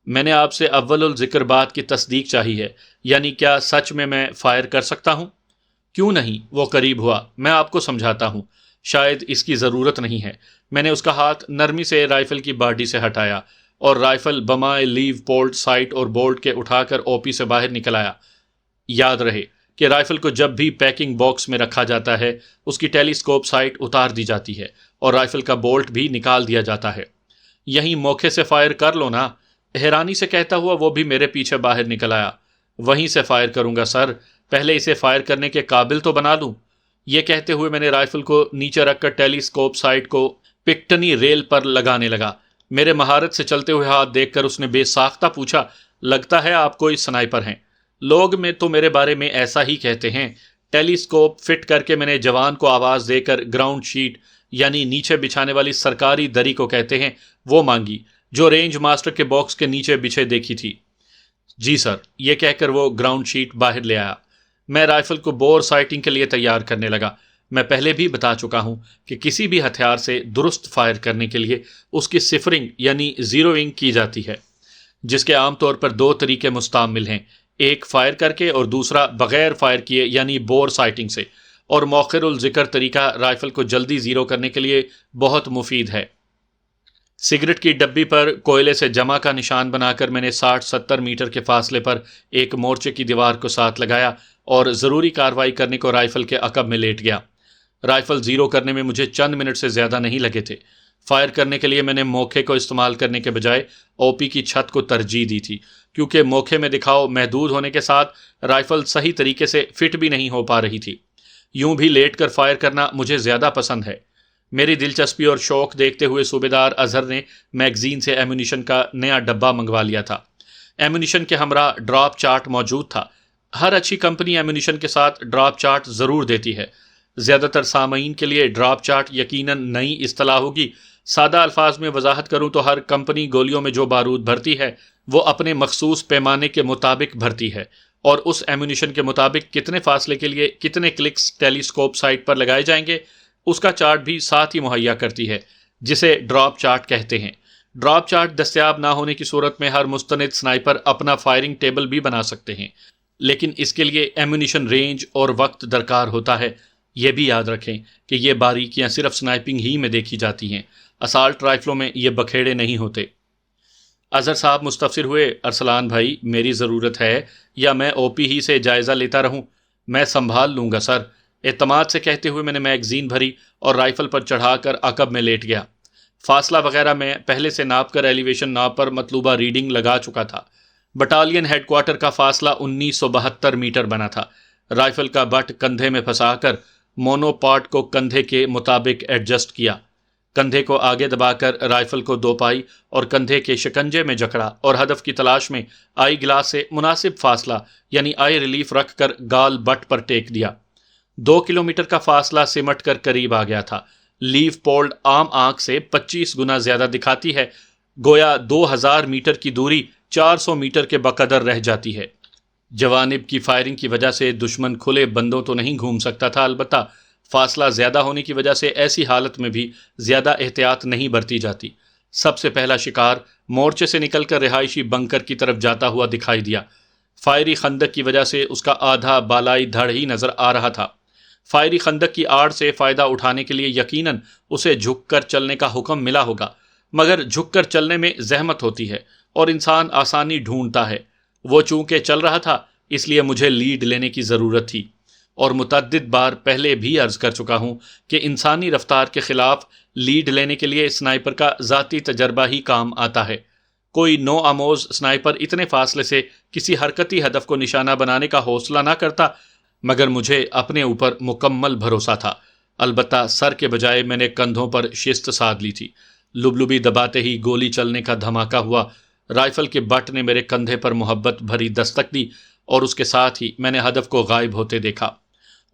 میں نے آپ سے اول الذکر بات کی تصدیق چاہی ہے، یعنی کیا سچ میں فائر کر سکتا ہوں؟ کیوں نہیں؟ وہ قریب ہوا۔ میں آپ کو سمجھاتا ہوں، شاید اس کی ضرورت نہیں ہے۔ میں نے اس کا ہاتھ نرمی سے رائفل کی باڈی سے ہٹایا اور رائفل بمائے لیو پولٹ سائٹ اور بولٹ کے اٹھا کر او پی سے باہر نکل آیا۔ یاد رہے کہ رائفل کو جب بھی پیکنگ باکس میں رکھا جاتا ہے اس کی ٹیلیسکوپ سائٹ اتار دی جاتی ہے اور رائفل کا بولٹ بھی نکال دیا جاتا ہے۔ یہیں موقع سے فائر کر لو نا، حیرانی سے کہتا ہوا وہ بھی میرے پیچھے باہر نکل آیا۔ وہیں سے فائر کروں گا سر، پہلے اسے فائر کرنے کے قابل تو بنا لوں۔ یہ کہتے ہوئے میں نے رائفل کو نیچے رکھ کر ٹیلیسکوپ سائٹ کو پکٹنی ریل پر لگانے لگا۔ میرے مہارت سے چلتے ہوئے ہاتھ دیکھ کر اس نے بے ساختہ پوچھا، لگتا ہے آپ کوئی سنائپر ہیں؟ لوگ میں تو میرے بارے میں ایسا ہی کہتے ہیں۔ ٹیلیسکوپ فٹ کر کے میں نے جوان کو آواز دے کر گراؤنڈ شیٹ یعنی نیچے بچھانے والی سرکاری دری کو کہتے ہیں وہ مانگی جو رینج ماسٹر کے باکس کے نیچے بچھے دیکھی تھی۔ جی سر، یہ کہہ کر وہ گراؤنڈ شیٹ باہر لے آیا۔ میں رائفل کو بور سائٹنگ کے لیے تیار کرنے لگا۔ میں پہلے بھی بتا چکا ہوں کہ کسی بھی ہتھیار سے درست فائر کرنے کے لیے اس کی صفرنگ یعنی زیروئنگ کی جاتی ہے، جس کے عام طور پر دو طریقے مستعمل ہیں، ایک فائر کر کے اور دوسرا بغیر فائر کیے یعنی بور سائٹنگ سے، اور مؤخر الذکر طریقہ رائفل کو جلدی زیرو کرنے کے لیے بہت مفید ہے۔ سگریٹ کی ڈبی پر کوئلے سے جمع کا نشان بنا کر میں نے 60-70 میٹر کے فاصلے پر ایک مورچے کی دیوار کو ساتھ لگایا اور ضروری کارروائی کرنے کو رائفل کے عقب میں لیٹ گیا۔ رائفل زیرو کرنے میں مجھے چند منٹ سے زیادہ نہیں لگے تھے۔ فائر کرنے کے لیے میں نے موقع کو استعمال کرنے کے بجائے او پی کی چھت کو ترجیح دی تھی، کیونکہ موقع میں دکھاؤ محدود ہونے کے ساتھ رائفل صحیح طریقے سے فٹ بھی نہیں ہو پا رہی تھی۔ یوں بھی لیٹ کر فائر کرنا مجھے زیادہ پسند ہے۔ میری دلچسپی اور شوق دیکھتے ہوئے صوبیدار اظہر نے میگزین سے ایمونیشن کا نیا ڈبہ منگوا لیا تھا۔ ایمونیشن کے ہمراہ ڈراپ چارٹ موجود تھا۔ ہر اچھی کمپنی ایمونیشن کے ساتھ ڈراپ چارٹ ضرور دیتی ہے۔ زیادہ تر سامعین کے لیے ڈراپ چارٹ یقیناً نئی اصطلاح ہوگی۔ سادہ الفاظ میں وضاحت کروں تو ہر کمپنی گولیوں میں جو بارود بھرتی ہے وہ اپنے مخصوص پیمانے کے مطابق بھرتی ہے، اور اس ایمونیشن کے مطابق کتنے فاصلے کے لیے کتنے کلکس ٹیلیسکوپ سائٹ پر لگائے جائیں گے اس کا چارٹ بھی ساتھ ہی مہیا کرتی ہے، جسے ڈراپ چارٹ کہتے ہیں۔ ڈراپ چارٹ دستیاب نہ ہونے کی صورت میں ہر مستند سنائپر اپنا فائرنگ ٹیبل بھی بنا سکتے ہیں، لیکن اس کے لیے ایمونیشن رینج اور وقت درکار ہوتا ہے۔ یہ بھی یاد رکھیں کہ یہ باریکیاں صرف سنائپنگ ہی میں دیکھی جاتی ہیں، اسالٹ رائفلوں میں یہ بکھیڑے نہیں ہوتے۔ اظہر صاحب مستفسر ہوئے، ارسلان بھائی میری ضرورت ہے یا میں او پی ہی سے جائزہ لیتا رہوں؟ میں سنبھال لوں گا سر، اعتماد سے کہتے ہوئے میں نے میگزین بھری اور رائفل پر چڑھا کر عقب میں لیٹ گیا۔ فاصلہ وغیرہ میں پہلے سے ناپ کر ایلیویشن ناپ پر مطلوبہ ریڈنگ لگا چکا تھا۔ بٹالین ہیڈ کوارٹر کا فاصلہ 1972 میٹر بنا تھا۔ رائفل کا بٹ کندھے میں پھنسا کر مونو پارٹ کو کندھے کے مطابق ایڈجسٹ کیا، کندھے کو آگے دبا کر رائفل کو دو پائی اور کندھے کے شکنجے میں جکڑا اور ہدف کی تلاش میں آئی گلاس سے مناسب فاصلہ یعنی آئی ریلیف رکھ کر گال بٹ پر ٹیک دیا۔ 2 کلومیٹر کا فاصلہ سمٹ کر قریب آ گیا تھا۔ لیو پولڈ عام آنکھ سے 25 گنا زیادہ دکھاتی ہے، گویا 2000 میٹر کی دوری 400 میٹر کے بقدر رہ جاتی ہے۔ جوانب کی فائرنگ کی وجہ سے دشمن کھلے بندوں تو نہیں گھوم سکتا تھا، البتہ فاصلہ زیادہ ہونے کی وجہ سے ایسی حالت میں بھی زیادہ احتیاط نہیں برتی جاتی۔ سب سے پہلا شکار مورچے سے نکل کر رہائشی بنکر کی طرف جاتا ہوا دکھائی دیا۔ فائری خندق کی وجہ سے اس کا آدھا بالائی دھڑ ہی نظر آ رہا تھا۔ فائری خندق کی آڑ سے فائدہ اٹھانے کے لیے یقیناً اسے جھک کر چلنے کا حکم ملا ہوگا، مگر جھک کر چلنے میں زحمت ہوتی ہے اور انسان آسانی ڈھونڈتا ہے۔ وہ چونکہ چل رہا تھا اس لیے مجھے لیڈ لینے کی ضرورت تھی، اور متعدد بار پہلے بھی عرض کر چکا ہوں کہ انسانی رفتار کے خلاف لیڈ لینے کے لیے سنائپر کا ذاتی تجربہ ہی کام آتا ہے۔ کوئی نو آموز سنائپر اتنے فاصلے سے کسی حرکتی ہدف کو نشانہ بنانے کا حوصلہ نہ کرتا، مگر مجھے اپنے اوپر مکمل بھروسہ تھا۔ البتہ سر کے بجائے میں نے کندھوں پر شست سادھ لی تھی۔ لبلبی دباتے ہی گولی چلنے کا دھماکہ ہوا۔ رائفل کے بٹ نے میرے کندھے پر محبت بھری دستک دی اور اس کے ساتھ ہی میں نے ہدف کو غائب ہوتے دیکھا۔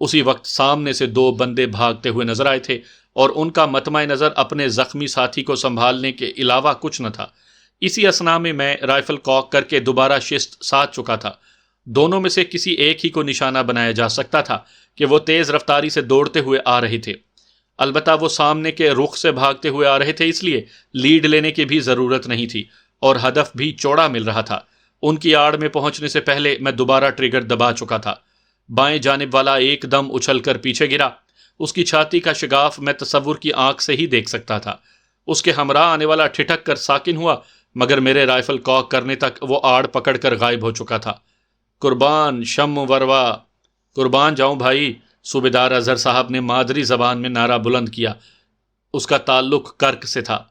اسی وقت سامنے سے 2 بندے بھاگتے ہوئے نظر آئے تھے اور ان کا مطمع نظر اپنے زخمی ساتھی کو سنبھالنے کے علاوہ کچھ نہ تھا۔ اسی اثنا میں رائفل کاک کر کے دوبارہ شست ساتھ چکا تھا۔ دونوں میں سے کسی ایک ہی کو نشانہ بنایا جا سکتا تھا کہ وہ تیز رفتاری سے دوڑتے ہوئے آ رہے تھے۔ البتہ وہ سامنے کے رخ سے بھاگتے ہوئے آ رہے تھے، اس لیے لیڈ لینے کی بھی ضرورت نہیں تھی اور ہدف بھی چوڑا مل رہا تھا۔ ان کی آڑ میں پہنچنے سے پہلے میں دوبارہ ٹریگر دبا چکا تھا۔ بائیں جانب والا ایک دم اچھل کر پیچھے گرا۔ اس کی چھاتی کا شگاف میں تصور کی آنکھ سے ہی دیکھ سکتا تھا۔ اس کے ہمراہ آنے والا ٹھٹک کر ساکن ہوا، مگر میرے رائفل کاک کرنے تک وہ آڑ پکڑ کر غائب ہو چکا تھا۔ قربان شم وروا، قربان جاؤں بھائی، صوبیدار اظہر صاحب نے مادری زبان میں نعرہ بلند کیا۔ اس کا تعلق کرک سے تھا۔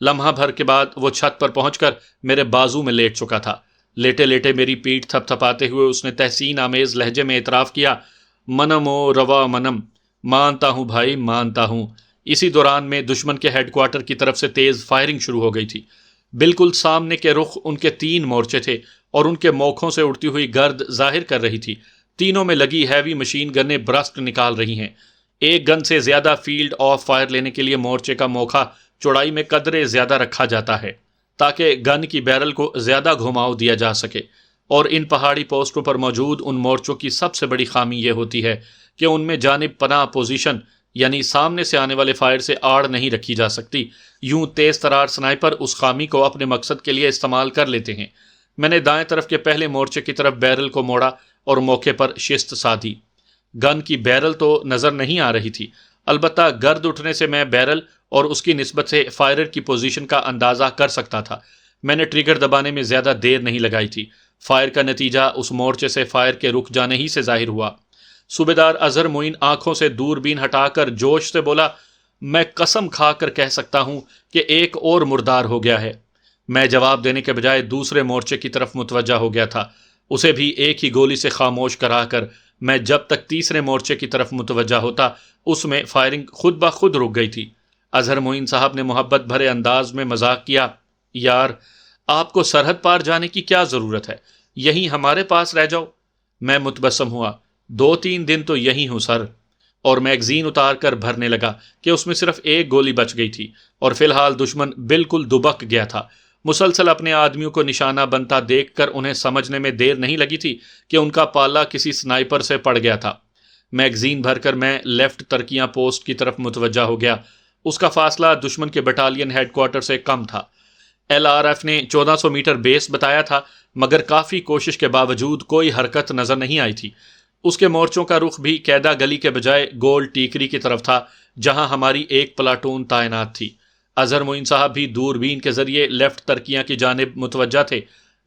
لمحہ بھر کے بعد وہ چھت پر پہنچ کر میرے بازو میں لیٹ چکا تھا۔ لیٹے لیٹے میری پیٹھ تھپ تھپاتے ہوئے اس نے تحسین آمیز لہجے میں اعتراف کیا، منم و روا منم، مانتا ہوں بھائی مانتا ہوں۔ اسی دوران میں دشمن کے ہیڈ کوارٹر کی طرف سے تیز فائرنگ شروع ہو گئی تھی۔ بالکل سامنے کے رخ ان کے 3 مورچے تھے اور ان کے موکھوں سے اڑتی ہوئی گرد ظاہر کر رہی تھی۔ تینوں میں لگی ہیوی مشین گنیں برسٹ نکال رہی ہیں۔ ایک گن سے زیادہ فیلڈ آف فائر لینے کے لیے مورچے کا موکھا چوڑائی میں قدرے زیادہ رکھا جاتا ہے تاکہ گن کی بیرل کو زیادہ گھماؤ دیا جا سکے، اور ان پہاڑی پوسٹوں پر موجود ان مورچوں کی سب سے بڑی خامی یہ ہوتی ہے کہ ان میں جانب پناہ پوزیشن یعنی سامنے سے آنے والے فائر سے آڑ نہیں رکھی جا سکتی۔ یوں تیز ترار سنائپر اس خامی کو اپنے مقصد کے لیے استعمال کر لیتے ہیں۔ میں نے دائیں طرف کے پہلے مورچے کی طرف بیرل کو موڑا اور موقع پر شست سادھی۔ گن کی بیرل تو نظر نہیں آ رہی تھی، البتہ گرد اٹھنے سے میں بیرل اور اس کی نسبت سے فائرر کی پوزیشن کا اندازہ کر سکتا تھا۔ میں نے ٹریگر دبانے میں زیادہ دیر نہیں لگائی تھی۔ فائر کا نتیجہ اس مورچے سے فائر کے رک جانے ہی سے ظاہر ہوا۔ صوبیدار اظہر معین آنکھوں سے دوربین ہٹا کر جوش سے بولا، میں قسم کھا کر کہہ سکتا ہوں کہ ایک اور مردار ہو گیا ہے۔ میں جواب دینے کے بجائے دوسرے مورچے کی طرف متوجہ ہو گیا تھا۔ اسے بھی ایک ہی گولی سے خاموش کرا کر میں جب تک تیسرے مورچے کی طرف متوجہ ہوتا اس میں فائرنگ خود بخود رک گئی تھی۔ اظہر معین صاحب نے محبت بھرے انداز میں مذاق کیا، یار آپ کو سرحد پار جانے کی کیا ضرورت ہے، یہیں ہمارے پاس رہ جاؤ۔ میں متبسم ہوا، 2-3 دن تو یہیں ہوں سر، اور میگزین اتار کر بھرنے لگا کہ اس میں صرف ایک گولی بچ گئی تھی اور فی الحال دشمن بالکل دبک گیا تھا۔ مسلسل اپنے آدمیوں کو نشانہ بنتا دیکھ کر انہیں سمجھنے میں دیر نہیں لگی تھی کہ ان کا پالا کسی سنائپر سے پڑ گیا تھا۔ میگزین بھر کر میں لیفٹ ترکیاں پوسٹ کی طرف متوجہ ہو گیا۔ اس کا فاصلہ دشمن کے بٹالین ہیڈ کوارٹر سے کم تھا۔ LRF نے 1400 میٹر بیس بتایا تھا، مگر کافی کوشش کے باوجود کوئی حرکت نظر نہیں آئی تھی۔ اس کے مورچوں کا رخ بھی قیدا گلی کے بجائے گول ٹیکری کی طرف تھا، جہاں ہماری ایک پلاٹون تعینات تھی۔ اظہر معین صاحب بھی دوربین کے ذریعے لیفٹ ترکیاں کی جانب متوجہ تھے۔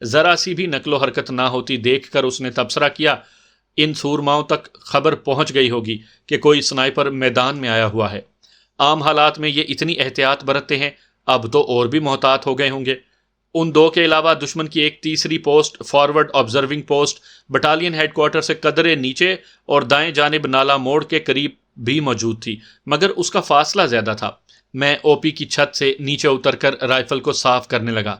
ذرا سی بھی نقل و حرکت نہ ہوتی دیکھ کر اس نے تبصرہ کیا، ان سورماؤں تک خبر پہنچ گئی ہوگی کہ کوئی سنائپر میدان میں آیا ہوا ہے۔ عام حالات میں یہ اتنی احتیاط برتتے ہیں، اب تو اور بھی محتاط ہو گئے ہوں گے۔ ان 2 کے علاوہ دشمن کی ایک تیسری post forward observing post battalion headquarter سے قدرے نیچے اور دائیں جانب نالا موڑ کے قریب بھی موجود تھی، مگر اس کا فاصلہ زیادہ تھا۔ میں OP کی چھت سے نیچے اتر کر رائفل کو صاف کرنے لگا۔